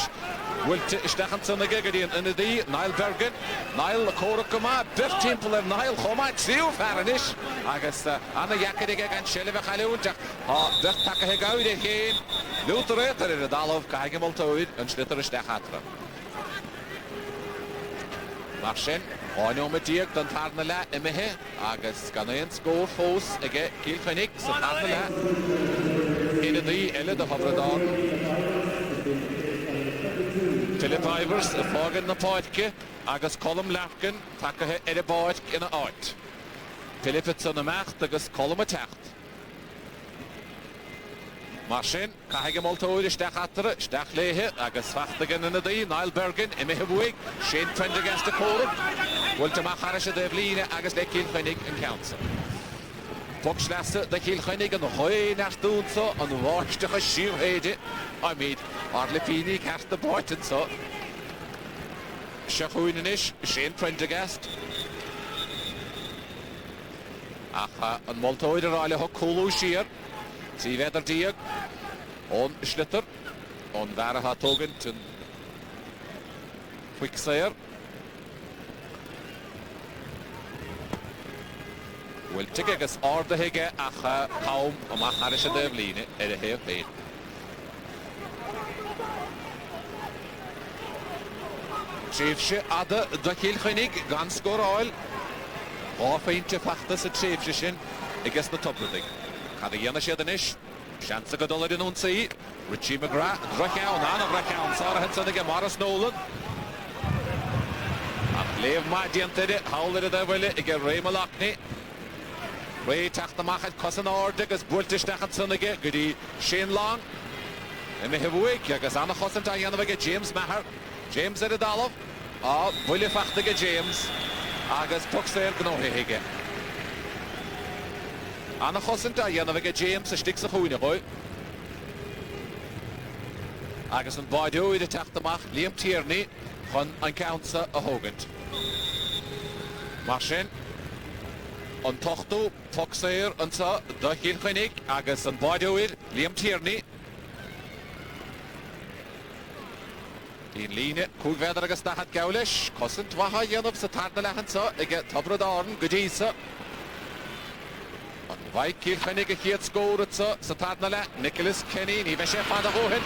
bhfuilte isteach an sannaige go dtíon ina dí Niall Bergen Niall a córa go má bir timpeall ar Niall chomá tríú fearan is agus anna dheacaige gan seileh chaúnteach bhecht take gáid a chéin luútar rétar ar a dalamh caiige moltóid an slitar isteach atra mar sin áineomatíag don tarna le imethe agus gan éon scór fós ige Kilkenny sa tarna le ina dí eile de Obradorn Philip Ivers a fágan na páidce agus Colm Larkin take ar a báid ina áit Philip san na mecht agus Colm a techt Marsin, caige moltóid isteach atra, isteach léthe, agus fachtagan in a dí, Niall Bergin, imithe buig, Shane Prendergast a córa, bhfuilte má charise de blíine agus le Kilkenny an council. Pogslasta de Kilkenny an hoi nachtúnsa an bháisteach a siúhéide, a míid ar le píní ceart a báitin so. Seachúinis, Shane Prendergast. Ach an moltóid aráile ho cúlú siar. Sí vedar diag, on Schlitter, on Varaha Togent and Quicksayer. Wel tigegas orda hige ach haum am acharisha devline a hef hei. Tréfse ada da Kilkenny ganz gor oil. Áfeinte fachta sa tréfse sin igas na topradig. Had a dhéana siad inis, seansa go dul in únsaí, Richie McGrath, Dracheann, Anna Dracheann, Sarah Hinson Morris Nolan. Ach léamh má diantaide, haulir a bhile I gur Ray Malachny. Ray teachtamach cosan áirde agus builtisteach sunnaige go dtí Shane Long. Imithe bhuaig agus anna chosanta a dhéanamh James Maher, James ar a dalamh, bhuile fachtaige James agus tuxéir gnóthaige. Anna chosanta dhéanamh James a stig sa chúine bhoi. Agus an báidúid a teachtamach Liam Tierney chun an countsa a thógant. Mar sin an tochtú tuxéir ansa do Kilkenny agus an báidúid Liam Tierney. Dín líne cúgvedar agus dachad gaulis, cosint waha dhéanamh sa tarna lechansa ige tabradáran go dísa. Vai Kilkenny a chiad scóratsa sa tarna le, Nicholas Kenny, ní bheith sé fada hóhin.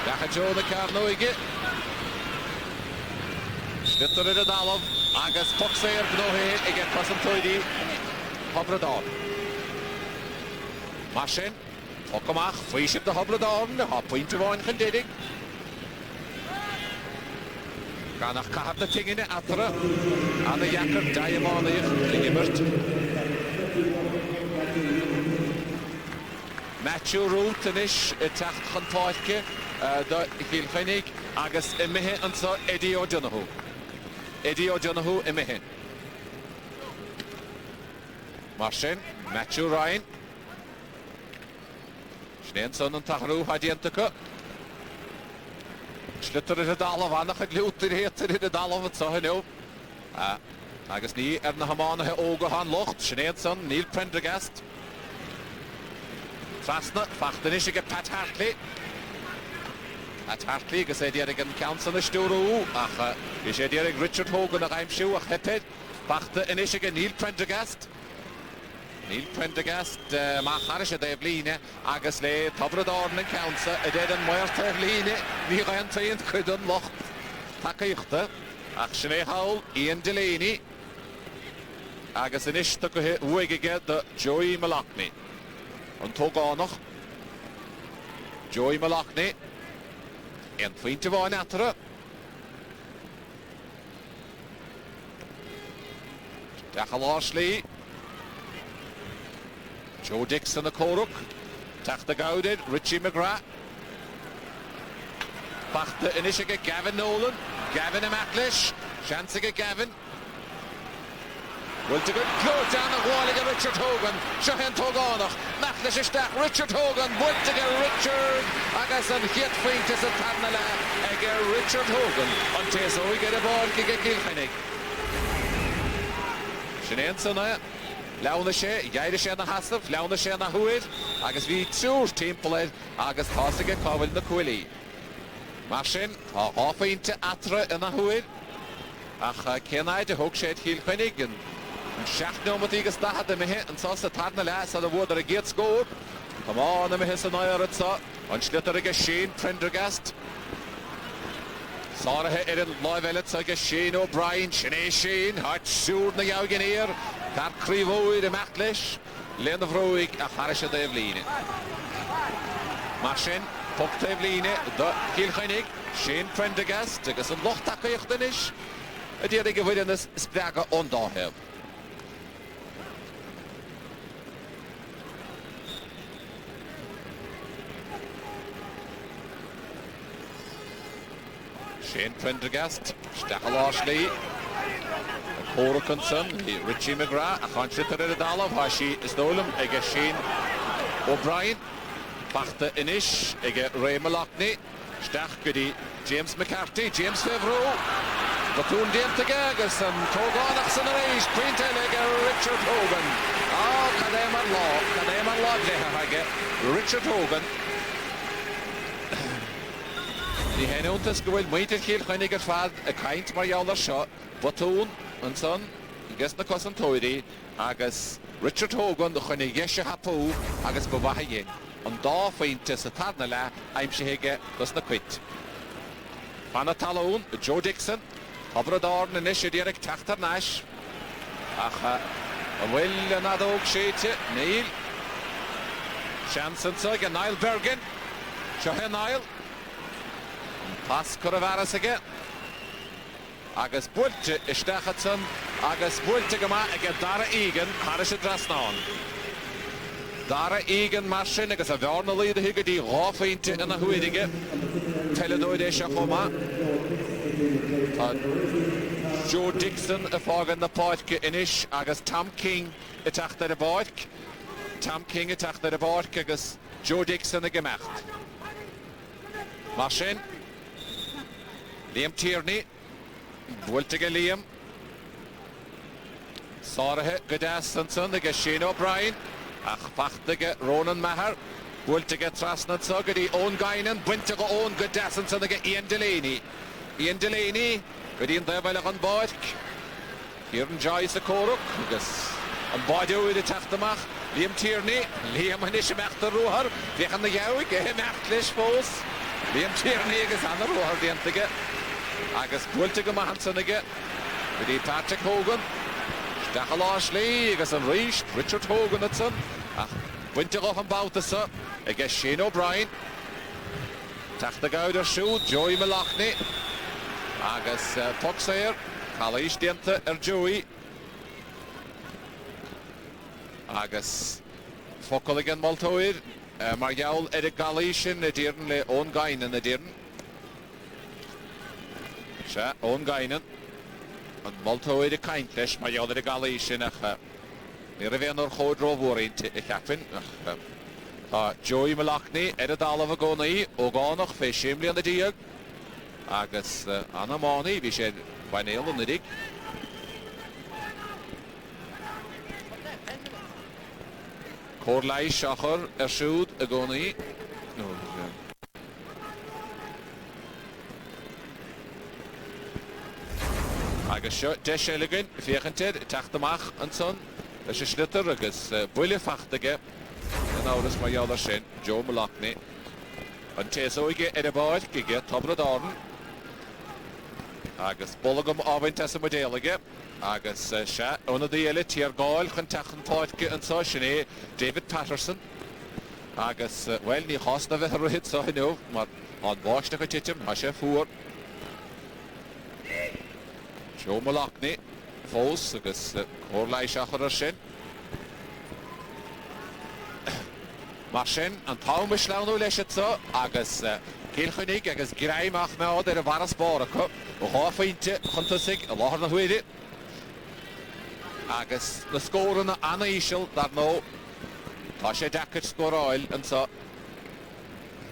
Dacha Joe na Carnoige. Schlitter in a dalamh, agus tuxéir gnóthaí ige cosantóidí tabradáran. Mar sin, tucamach faoisib de tabradáran, a pointe bháin chundédig. Ganach cahab na tingine atra, anna jacar daimánach in immert. Matthew Root inis teach chuntáilce do Kilkenny agus imithe ansa Eddie O'Donoghue. Eddie O'Donoghue imithe. Mar sin, Matthew Ryan. Snéan son an tachrú hadiantacha. Schlitter in a dalamh annach a glútar hétar in a dalamh at sahanú. Agus ní na hamánathe ógahan locht, Snéan son, Neil Prendergast. Trasna, fachtan is ige Pat Hartley. Pat Hartley agus éidir an council na stúrú, ach is éidir Richard Hogan a raimsú ach hepid. Fachta in is ige Neil Prendergast. Neil Prendergast má charis a déh líne agus le tabradáran an council a déad an muirta líne ní raon taíon chud an locht tacaíochta ach sin é hawl Ian Delaney agus in is go bhuaigige de Joey Malachny. An tógánach Joey Malachny an faointe bháin atra. Decha láslí Joe Dixon a córach, teachta gaudid, Richie McGrath. Fachta inisige Gavin Nolan, Gavin Imaclish, Shansiga Gavin. Well to good close down the wall again Richard Hogan, Shahan Toganach, Maclish isteach Richard Hogan, Wultiga Richard, agus an hit faintas a Tarnala, again Richard Hogan, on Teso we get a ball kick a Kilkenny. Sinead Sonaya. Leanna sé, gaiire sé na hasamh, leanna sé na huaid, agus bhí túr timpeaid agus tásaige cabhail na cuailí. Mar sin, tá áfainte atra ina huaid, ach cénaid a thug sé Kilkenny an seachtnómatí agus dahad imithe an sásta tarna leas a bhd ar a géad scór. Támán imithe san áiritsa, an Schlitter agus Shane Prendergast. Sáirithe ar an láimheilit agus Shane O'Brien, sinné Shane, hart siúr na jaugin éir. Dar críomhóid amach leis, lean a bhróig a charis a déh líne. Mar sin, puc déh líne do Kilkenny, Shane Prendergast, agus an locht tacaíocht inis, a dtíad ag bhfuil an spreaga ón dátheb. Shane Prendergast, Stachel Ashley, Corricanson, Richie McGrath, a contributor at Adala, Hashi Stolum, Ega Shane O'Brien, Bachta Inish, Ega Ray Malachny, Stach Goody, James McCarthy, James Fevreau, Batoon Dientagagas, and Toganachs and Reish, Quintel, Ega Richard Hogan. Oh, Kadema Law, Richard Hogan. Die Henuntas gwyd mwyt i'r Kilkenny gyda ffad y caint mae'r iawn ar sio, Batoon yn son, I gys na cos yn toedi, agos Richard Hogan ddwch yn ei gesio hapw, agos bybaha yin. Ond da ffeintis y tad na la, aim si hege gos na cwit. Fan y talwn, Joe Dixon, hofrod orn yn eisiau direct tachtar nash, ach y wyl yn adog sietio, Neil, Shanson syg, Niall Bergen, Siohe Niall, Pas Cwrfaras again. Agus bwylte Istachatson, agus bwylte gyma again Dara Egan, Harish y Drasnawn. Dara Egan marsin agus a fawr lyd y hygyd I gofeinte yn y hwydige. Teledwyd eisiau choma. Joe Dixon y ffog yn y poeth inish, agus Tom King y tachtar y boeth. Tom King y tachtar y boeth agus Joe Dixon y gymacht. Marsin. Liam Tierney, Bwyltige Liam, Sarah Godastanson, ag Shane O'Brien, ach Bachtige Ronan Maher, Bwyltige Trasnansog, ag Owen Guinan, Bwyntige Owen Godastanson, ag Ian Delaney. Ian Delaney, ag Ian Dweilach an Boedk, Kieran Joyce y Corwch, agus an Boedw wedi tachtamach, Liam Tierney, Liam yn eisiau mecht y rwhar, fiach yn y iawig, mecht leis ffos, Liam Tierney agus an y rwhar dientige. Agus Bwyltige Mahanson again. With Patrick Hogan. Stachel Ashley, agus an Reish, Richard Hogan at son. Bwyltige an Bautasa. Agus Shane O'Brien. Tachta Gauder Shoot, Joey Malachny. Agus Foxair. Kalish Dienta Joey. Agus Fokoligan Maltoir. Marjaul Eric Galishin, the Dearn, the own guy in the Dearn. Own Guinan and Malto de Kindlesh, my other Galatian. Near or Hodro Warrant, a captain. Joey Malachny, Edadal of Agoni, Ogonoch, Fishimly on the Diag. Agus Anamoni, we said by nail on the dig. Corlai Shachar, Ershood, Agoni. Agus Desh Elegant, Fiachanted, Tachtamach and son, a Schlitter, agus Bully Fachtige, and now this my other shin, Joe Malachny, and Tesoige Edabard, Giga, Tobra Dorn, Agus Bologum Ovintessa Modelige, Agus Shat, one of the elite here, Goyle, Contachan Potke and Soshine, David Patterson, Agus, well, ni host of a hit, so I know, but on Bosch the Titum, Hasha Four. Joe Malachny, Fos, agus Corlai Shachar sin. Mar sin, an Tom Mislaunú leis so, agus Kilkenny, agus Graimach meád a bharas báracha, ó háfainte chuntasig a láthar na huide. Agus na scóran na Anna Ishil, dar nó, tá sé dacad scóráil an so,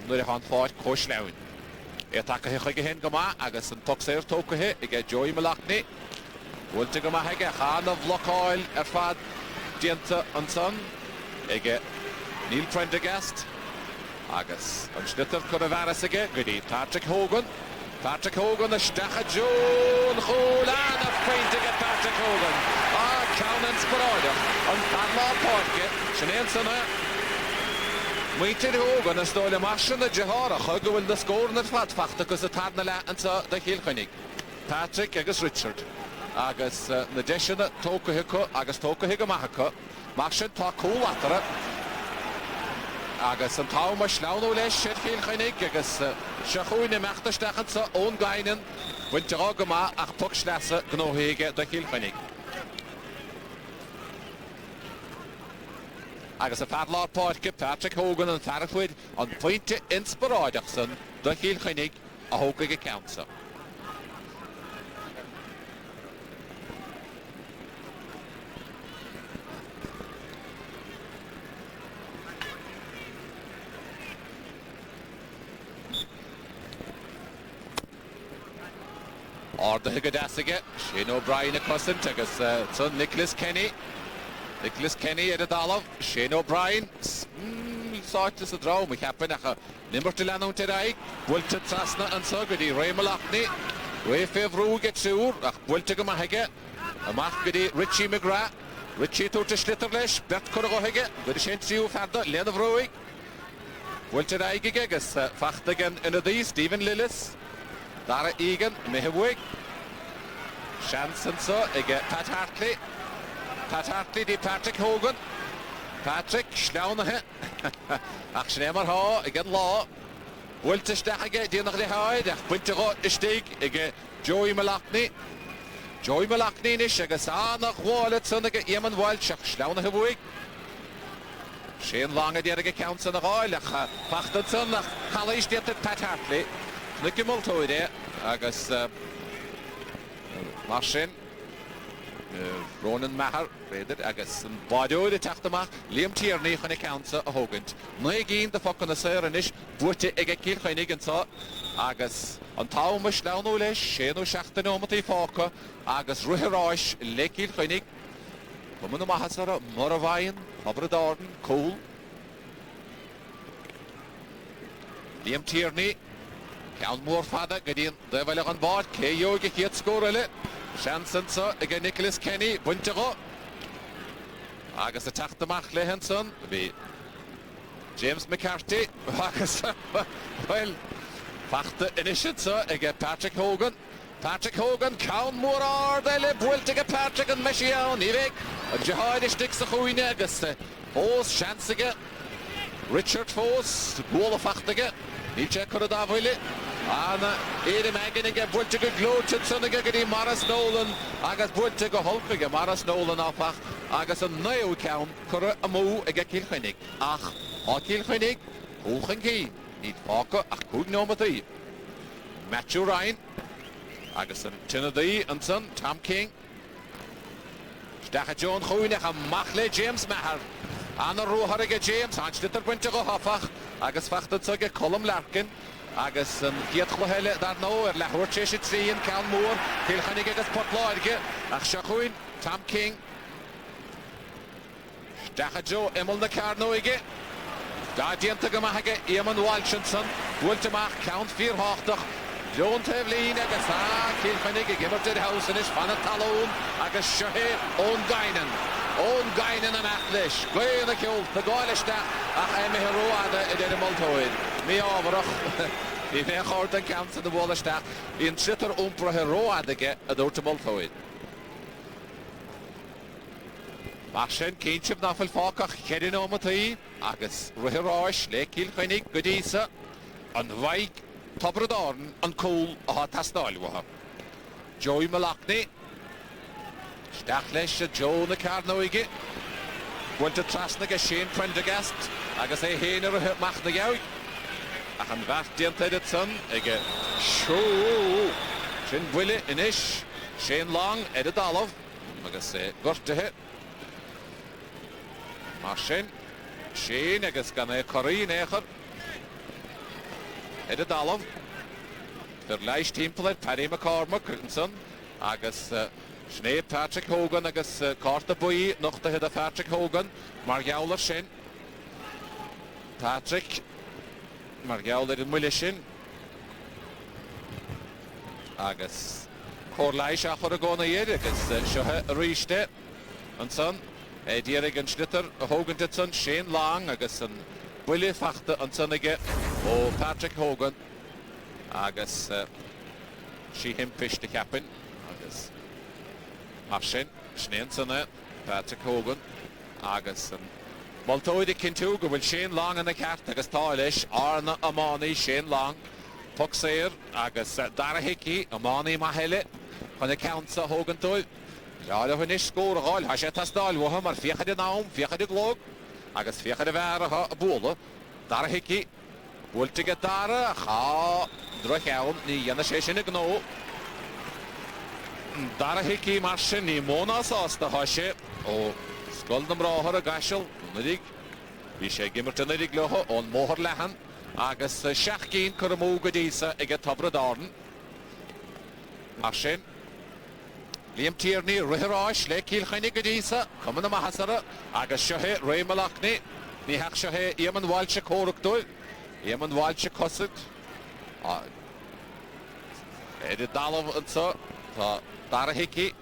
nuair a chan fáid cóislaun. Taka hege hen gama agus an toxer toke ige Joey Malachny. Wolte gama hege han of Lockhoil fad Dienta an son ige Neil Prendergast agus an Schnitter Cwrfaras ige gudi Patrick Hogan. Patrick Hogan a stacha Joan Cholan a feint ige Patrick Hogan. Conan Sporada an Panma Parke Sinénsana. Mwytir Hogan a stoile marsin a Jehara chugwyl na sgôr na'r ffad fachta cos y tad na la anta da Kilkenny. Patrick agus Richard. Agus na deisina tóca hico agus tóca higa mahaca. Marsin tá cúl atara. Agus an táw ma slaunú leis sy'r Kilkenny agus siachwyn i mechtastachan sa Owen Guinan. Wynt aga ma ach puc slasa gnóhige da Kilkenny. Agus a fadlar Portke, Patrick Hogan and Farfwyd on pointe inspiráideach san do Kilkenny a hógaige council. Arda Higadasige, Shane O'Brien a Cossint, agus son Nicholas Kenny. Nicholas Kenny at a Dolov, Shane O'Brien. Sáitas a drá, mi cheapin ach nimmer til anún today. Bwilta trasna an sogadi, Ray Malachny. Ray Fevrú get siúr, ach bwilta go maithige. Amach gadi Richie McGrath. Richie túrta slitar leis, Bert Corragohige. Gadi sin tríú ferda, Lena Vrúig. Bwilta raigige, agus fachtagan in a dí, Stephen Lillis. Dara Egan, Mihewig. Shanson so, ige Pat Hartley. Pat Hartley di Patrick Hogan. Patrick, Schlaunahe. Ach, Schneemer ha, ige Law. Bwilta stachige, die nach die haid, ach Bwilta go istig, ige Joey Malachny. Joey Malachny nish, agus anach wallet sunnige Eamon Walsh, ach Schlaunahe Wig. Shane Lange die ige counts in the oil, ach Pachtad son, ach Hallish die Pat Hartley. Nicky Multoide, agus Marshin, Ronan Maher, Raider, agus Badio de Tachtamach, Liam Tierney chun counts a Hogant. Nuigin the fuck on the Serenish, Bute ige Kilkenny and so, agus an Taumish Launole, Shano Shachtanomati Foka, agus Ruherosh, Lake Kilkenny, Woman Mahasara, Moravayan, Obradorn, Cole, Liam Tierney. Count more father, Gadian, the Valley on board, K.O. get score. Shanson, so again Nicholas Kenny, Buntero. Agus attack the Mach Lehenson, be James McCarthy. Agus, well, Fachte initiate, so again Patrick Hogan. Patrick Hogan, count more or they live well to get Patrick and Meshion, Ivik, and Jihad sticks the Huine, Agus, Foss, Shansige, Richard Foss, goal of Fachtige. Nietzsche could have done Anna, Ede Megan again, Bultiga Gloach and Sunniga, Maris Nolan, Agas Bultiga Hulkiga, Maris Nolan off, Agas and Neo count, Kura Amu, again Kilkenny. Ach, or Kilkenny, Hulkinki, Need Parker, Ach, good number 3. Matthew Ryan, Agas and Tinnedy and Son, Tom King, Stacha John Huinach and Machle James Maher. Anna Roharige James, Hanschlitter Buntigo Hoffach, Agus Fachtad Sugge, Colum Larkin, Agus Gietchlohele, that no, Lahorchesh 3 and Cal Moore, Kilkenny Agus Potloige, Ach Shachuin, Tom King, Stachajo, Emil Nacarnoige, Guardian Tagamahage, Eamon Walshinson, Wultemach, Count 4 Hochtach, Joan Tevlin, Agus Kilkenny, give up to the house in his Fanat Talon, Agus Shahe, Own Guinan. Own Guinan and Atlish, Gwain the Kill, the Goilishta, Ach Heroada, Ed Multoid, me overach, the Nehorten counts in the Wallishta, in Tritter Umpra Heroada get a Dota Multoid. Marshen, Kinship Naffel Falkach, Kedinomatee, Agus, Ruherosh, Lake Kilkenny, Goodisa, and Vaik, Tobradorn, and Cole, Tastalwaha. Joey Malachny. Stachlesh, Joe Nacarnoige. Went to Trasnaga, Shane Prendergast. Agus Hainer Machnagau. Achan Vart Diented Son. Ege Show. Shin Willie Inish. Shane Long, Edit Olive. Agus Gurtehe. Marshin. Shane, Agus Gane Corrine Echer. Edit Olive. Der Leicht Teamplayer, Paddy McCormack, Son. Agus Schnee Patrick Hogan, agus Carta Bui, noch the head of Patrick Hogan, Margauler Shin. Patrick, Margauler in Willishin. Agus Corlaish after a gona yet, agus Shohe Rishte, and son, Dierig and Schlitter, Hogan Ditson, Shane Long, agus and Willie Fachte, and son again, oh Patrick Hogan, agus she him fish the captain, agus Marshin, Schneenson, Patrick Hogan, agus and Multoide Kintuga will Shane Long in the cat, agus Toilish, Arna Amani, Shane Long, Puxair, agus Dara Hickey, Amani Mahele, when the counts Hogan to Jala when ish score all, Hashetas Dal, Wahamar, Fiaka de Naum, Fiaka de Glog, agus Fiaka de Vara, a Bula, Dara Hickey, Wultiga Dara, Ha, Drachown, the Yanasheshin Igno. Dara Hickey Marshin, ni Mona Sauce the Hashe, oh, Skuldam Rohar, Gashel, Nidig, Visha Gimmerton Nidigloho, on Mohar Lahan, agus Shachkin Kuramugadisa, Eget Tobradorn. Arshin. Liam Tierney, Ruhirosh, Le Kilkenny Gadisa, coming to Mahasara, Agus Shahe, Ray Malakni, Nihak Shahe, Yemen Walcha Korukdul, Yemen Walcha Kosset, Edith Dalov and so, Darahiki,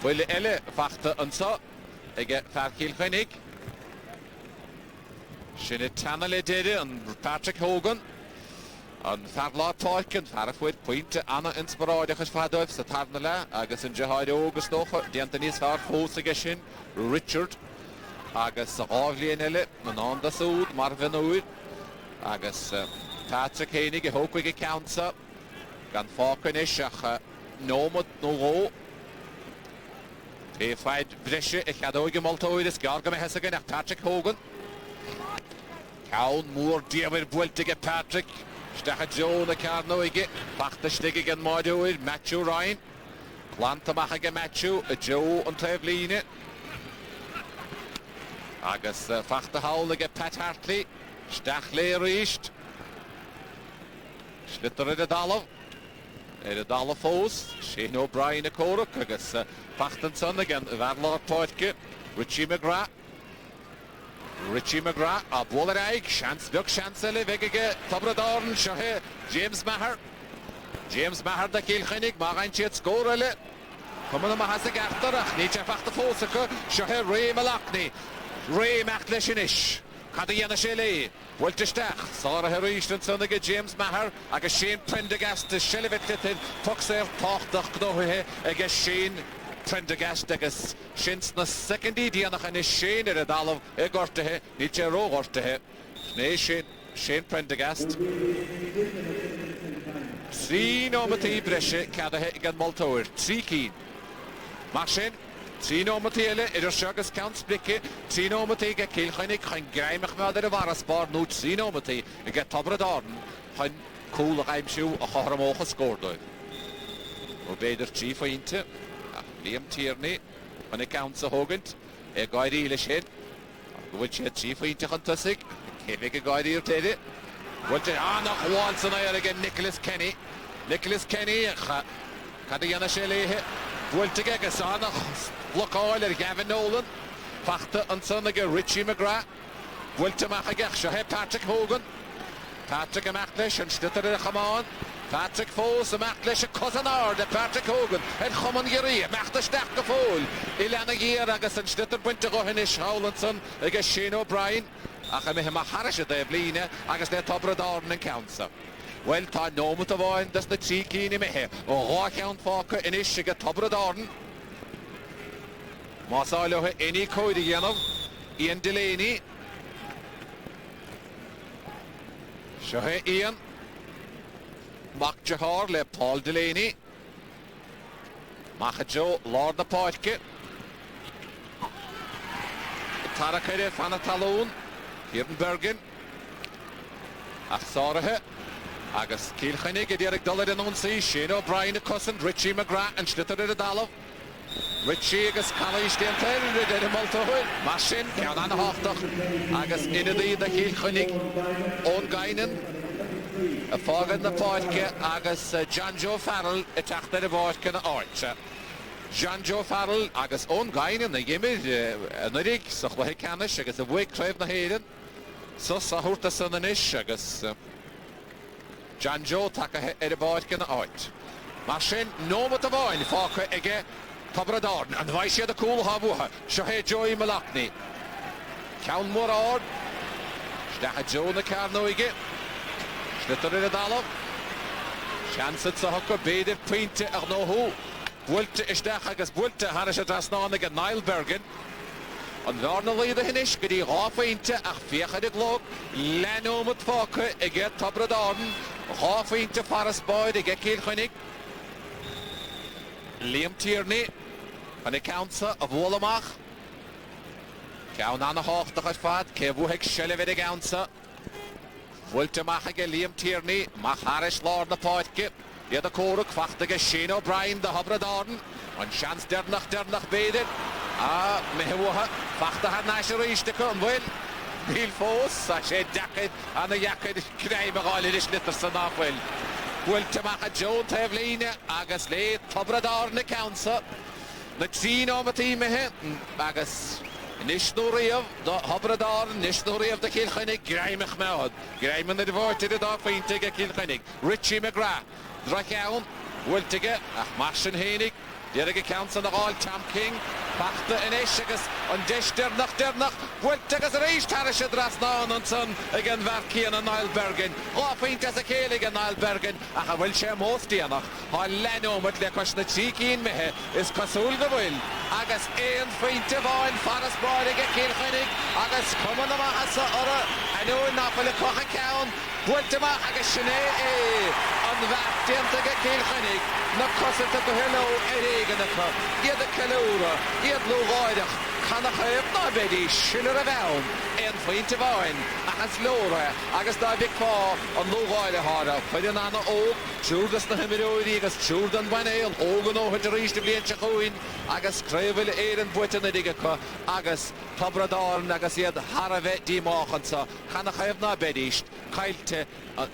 Will Elle, Fakta and so, they get Far Kilkenny, Shinit Tanale did it, and Patrick Hogan. An Farla Parkin, Farfwit, Point, Anna Inspirada, Fadov, Satarnala, Agus and Jahad August, the Anthony's Far Fosagashin, Richard, Agus Ravlianelle, Nananda Sood, Marvin Oud, Agus Patrick Hennig, Hokwig Council, Gan Falkinish, Nomad No. They fight Brescia, Ekadogi Maltoidis, Gargame Hessagan, Patrick Hogan. Count Moore, David Bueltige Patrick. Stacha Joe na Carnoige, Pachta Stigig and Modoid, Matthew Ryan, Planta Mahaga Matthew, Joe and Tevline, Agus Fachta Howlige Pat Hartley, Stachle Richt, Schlitter Edalov, Edalov Fos, Shane O'Brien a Koruk, Agus Pachtan Son again, Varlor Poitke, Richie McGrath. Richie McGrath, a Bollerig, Chance, Duck Chancellor, Vegge, Tobradorn, Shahe, James Maher, the Kilkenny, Maran Chet Scorele, Coming on Mahasig Afterach, Nietzsche Fachta Fosaka, Shahe, Ray Malakni, Ray Machleshinish, Kadiyana Shelley, Walter Stach, Sarah Herish and Sonega, James Maher, Aga Shane Prendergast, Shellevit, Foxer, Tochtach, Knohe, Aga Shane. Prendergast agus Shinsna second Dianach and Shane at a Dalov, Egortehe, Nietzsche Rogortehe, Shane Prendergast. 3 Nomati Brescia, Cadahe again Maltower, 3 Keen. Marshin, 3 Nomatele, Edoshagas Counts Blicky, 3 Nomati, get Kilkenny, Hein Graimach Mother Varaspar, no 3 Nomati, and get Tobradorn, Hein Cool Heimshoe, a Horamocha scored. Obey the chief into. Liam Tierney, when it counts a Hogant, a guy Eilish which had chief into Huntasik, Kevik a guy here Teddy, which Anna once and I again Nicholas Kenny, Kadiyana Shelley, Wiltigagas Anna, Look Oiler, Gavin Nolan, Fachta and Sonaga, Richie McGrath, Wiltamachagach, Shahe Patrick Hogan, Patrick Maclish and Stitter Haman. Patrick Foss, a Maclish, a Cousinar, the Patrick Hogan, and Common Yeri, Machta Stack the Fool, Ilana Gear, Agus and Stitter Winter Gohinish, Howlandson, against Shane O'Brien, Achamehema Harish at the Evelina, Agus their Tobradorn and Council. Well, Todd Nomutavoin, that's the cheeky in Mehe, or Count Falker in Ishiga Tobradorn. Masalo, any Cody Yellow, Ian Delaney, Shahe Ian. Mark Jahar, le Paul Delaney. Machajo, Lord the Poitke. Tarakere, Fanataloon. Hirdenbergen. Achsarahe. Agus Kilkenny, Derek Dollar and Unsi. Shane O'Brien, a cousin. Richie McGrath and Schlitter Dalov. Richie, Agus Callish, the entire Malto. Mashin, Kanan Hochtach. Agus Inedi, the Kilkenny. On Gainen. A fog in the Poitke, Agus John Joe Farrell, a tachter of Poitke na Arch. John Joe Farrell, Agus on Gain in the Gimme, Nurig, Sochwahe Canish, Agus a wake trave na Hayden. So Sahurta Sonanish, Agus John Joe Taka at a Poitke na Arch. Mashin, no but the void, Falker Ege, Tobradorn, and Vice the cool Habuha, Shahe Joey Malakni. Count Morard, Staha Joe na Carnoige. Stitter Edalov. Chance at Sahaka, Bede, Pinte, Arnohu. Bulte Ishtach, Agus Bulte, Harish at Rasnanig, Niall Bergen. And Varnally the Hinish, Gidi, Rafainte, Achfiach de Glock, Leno Mutfaka, Eget Tobradorn, Rafainte Forest Boy, the Gekil Liam Tierney, and the Council of Wollamach. Count Anna Hoch, the Hashfat, Kevuhek Shelleved Council. Wiltamachage, Liam Tierney, Macharish Lord the Poitke, the other Koruk, Fachtige, Shane O'Brien, the Hobradorn, and Chance Dernach Beded, Mehuha, Fachta had Nasharish the Cornwell, Neil Foss, Sachet Dacket, and the Yakid Kramer all in his little son off well. Bhfuilte macha Joe Tevlíne agus le Tobradar na Council. Na Trino Matimehe agus Nishnuriov, the Hobradar, Nishnuriov the Kilkenny, Graimich Maud, Graiman the devoted the dog for Intiga Kilkenny, Richie McGrath, Drakown, Wiltiga, Martian Henig, Derige Council the All Champ King, Bachta and Eshigas, on Dish Dernach, Wiltigas Reish Tarish Drasnan and Son, again Varkian and Nilebergen, Offint as a Kalig and Nilebergen, I will share most Dianach, on Leno, but the question that she in Mehe is Kasul the Will, Agus Ain Fintivine, Forest Boyga Kilkenny, Agus Common Mahasa or I know Napoli Cochacown, Wiltima Agus Shane, on Vartian to get Kilkenny, not Cosset to Hello, Egan the Cup, get the Kalura. Iad Lúgáideach chana chaibh ná bedi Schiller a bheann an Fintivine achas Lóra agus dá big fá an Lúgáide háda chuidir anna óg Siúrdas na himiróidí agus Siúrdan Banéil ógan óhaid a ríiste blion se chuin agus craibhil éan buitan na dige chu agus Tobradáin agus iad Harabheith dímáchansa chana chaibh ná bedíist caiilte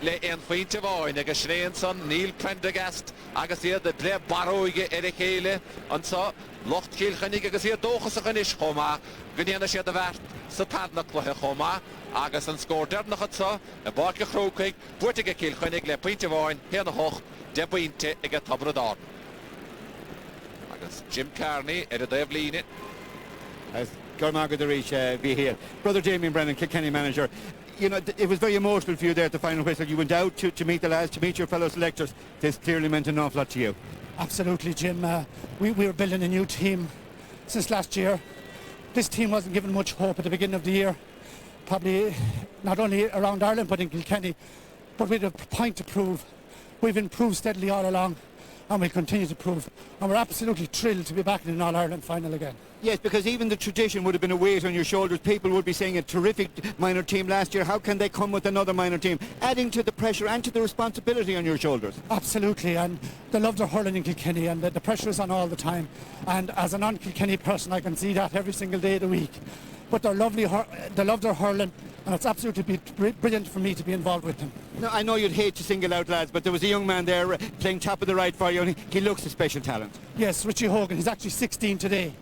le an Fintivine agus Shréan son Neil Prendergast agus iad de bre baróige ar a chéile ansa Locht Kilkenny agus iad dóchas a chanis chomá gníana siad a bhert sa padnach lethe chomá agus an scór dernach atsa a barca Croke buirtige Kilkenny le Fintivine héna hoch de buinte ag a Tobradar agus Jim Carney ar a Devlíne As Gormaga the Reach be here. Brother Damien Brennan, Kilkenny manager. You know, it was very emotional for you there at the final whistle. You went out to meet the lads, to meet your fellow selectors. This clearly meant an awful lot to you. Absolutely, Jim. We were building a new team since last year. This team wasn't given much hope at the beginning of the year, probably not only around Ireland but in Kilkenny, but we had a point to prove. We've improved steadily all along and we'll continue to prove, and we're absolutely thrilled to be back in an All-Ireland final again. Yes, because even the tradition would have been a weight on your shoulders. People would be saying a terrific minor team last year. How can they come with another minor team? Adding to the pressure and to the responsibility on your shoulders. Absolutely, and they love their hurling in Kilkenny, and the pressure is on all the time. And as a non-Kilkenny person, I can see that every single day of the week. But they're lovely, they love their hurling, and it's absolutely brilliant for me to be involved with them. Now, I know you'd hate to single out lads, but there was a young man there playing top of the right for you, and he looks a special talent. Yes, Richie Hogan, he's actually 16 today.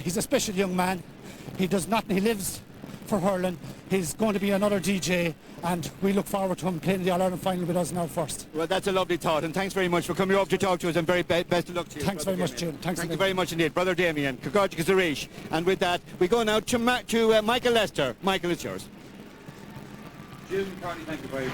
He's a special young man. He does nothing, he lives for hurling. He's going to be another DJ, and we look forward to him playing the All-Ireland final with us now first. Well, that's a lovely thought, and thanks very much for coming over to talk to us, and very best of luck to you. Thanks very much, Damien. Jim. Thank you very much indeed, Brother Damien. Congratulations, Arish. And with that, we go now to Michael Lester. Michael, it's yours. Jim Carney, thank you very much.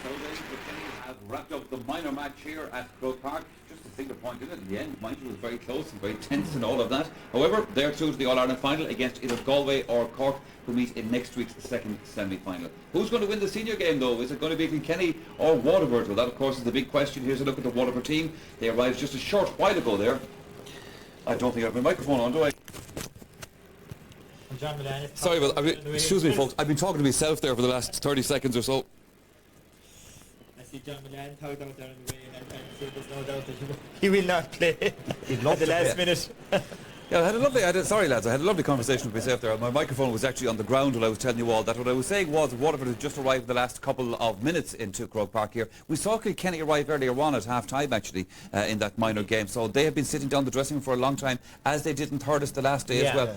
So Kilkenny have wrapped up the minor match here at Croke Park. Just a single point in it. In the end, mind you, it was very close and very tense and all of that. However, they're through to the All-Ireland final against either Galway or Cork, who meet in next week's second semi-final. Who's going to win the senior game, though? Is it going to be Kilkenny or Waterford? Well, that, of course, is the big question. Here's a look at the Waterford team. They arrived just a short while ago there. I don't think I have my microphone on, do I? John Milan, Sorry, but excuse me, folks. I've been talking to myself there for the last 30 seconds or so. I see John Milan tugged out there in the rain, and there's no doubt that he will not play at the last minute. Yeah, I had a lovely conversation with myself there. My microphone was actually on the ground while I was telling you all that. What I was saying was Waterford had just arrived the last couple of minutes into Croke Park here. We saw Kilkenny arrive earlier on at half-time, actually, in that minor game. So they have been sitting down the dressing room for a long time, as they did in Thurles the last day as well.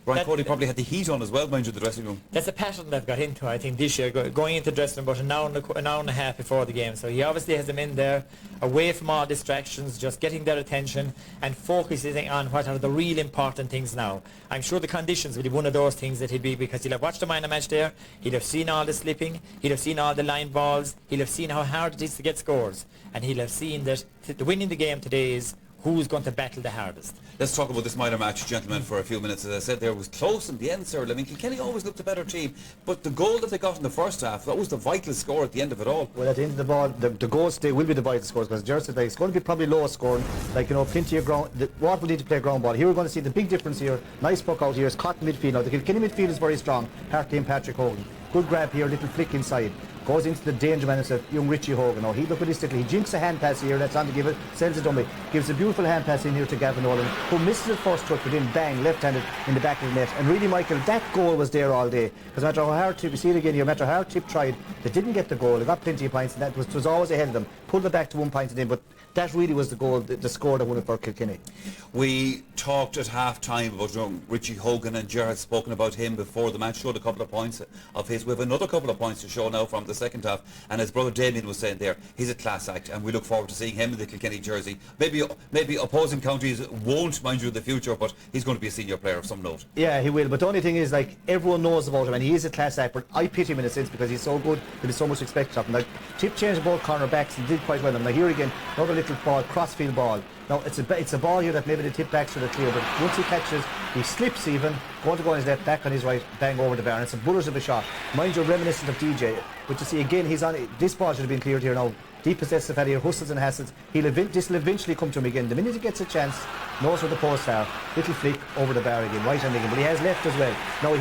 Brian Cody probably had the heat on as well, mind you, the dressing room. That's a pattern they've got into, I think, this year, going into the dressing room about an hour and a half before the game. So he obviously has them in there, away from all distractions, just getting their attention and focusing on what are the real important things now. I'm sure the conditions will be one of those things that he'll be, because he'll have watched the minor match there, he'll have seen all the slipping, he'll have seen all the line balls, he'll have seen how hard it is to get scores, and he'll have seen that the winning the game today is who's going to battle the hardest. Let's talk about this minor match, gentlemen, for a few minutes. As I said, there was close in the end, sir. I mean, Kilkenny always looked a better team, but the goal that they got in the first half, that was the vital score at the end of it all. Well, at the end of the ball, the goals today will be the vital scores, because Gerard said it's going to be probably low scoring, like, you know, plenty of ground. What will need to play ground ball. Here we're going to see the big difference here. Nice puck out here is caught midfield. Now, the Kilkenny midfield is very strong. Hartley and Patrick Hogan. Good grab here, little flick inside. goes into the danger man and says, young Richie Hogan. Now, he look realistically, he jinks a hand pass here, that's on to give it, sends a dummy, gives a beautiful hand pass in here to Gavin Nolan, who misses it first touch, but then bang, left-handed in the back of the net. And really, Michael, that goal was there all day. Because no matter how hard Tip, you see it again here, no matter how hard Tip tried, they didn't get the goal. They got plenty of points, and that was always ahead of them. Pulled it back to 1 point in, but that really was the goal, the score that won it for Kilkenny. We talked at half-time about Richie Hogan, and Ger had spoken about him before the match, showed a couple of points of his. We have another couple of points to show now from the second half, and as brother Damien was saying there, he's a class act, and we look forward to seeing him in the Kilkenny jersey. Maybe opposing counties won't, mind you, in the future, but he's going to be a senior player of some note. Yeah, he will, but the only thing is, like, everyone knows about him, and he is a class act, but I pity him in a sense because he's so good, there is so much expected of him. Like, Tip changed both corner backs and did quite well. And now here again, another little ball, crossfield ball. Now it's a ball here that maybe the Tip backs should have cleared, but once he catches, he slips even, going to go on his left, back on his right, bang over the bar, and it's a bullet of a shot. Mind you, reminiscent of DJ, but you see again, he's on it. This ball should have been cleared here now. Deep possessive fella here, hustles and hassles. This will eventually come to him again. The minute he gets a chance, knows where the posts are, little flick over the bar again, right hand again, but he has left as well. Now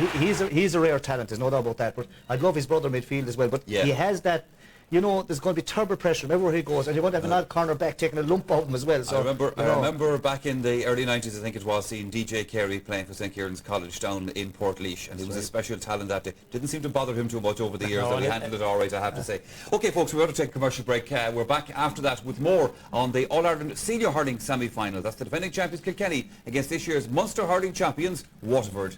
he's a rare talent, there's no doubt about that, but I'd love his brother midfield as well, but yeah, he has that. You know, there's going to be turbo pressure everywhere he goes, and you're going to have an odd corner back taking a lump out of him as well. So I remember back in the early 90s, I think it was, seeing DJ Carey playing for St Kieran's College down in Portlaoise, and he was a special talent that day. Didn't seem to bother him too much over the years, but he handled it all right, I have to say. Okay, folks, we're going to take a commercial break. We're back after that with more on the All-Ireland Senior Hurling semi-final. That's the defending champions Kilkenny against this year's Munster Hurling champions, Waterford.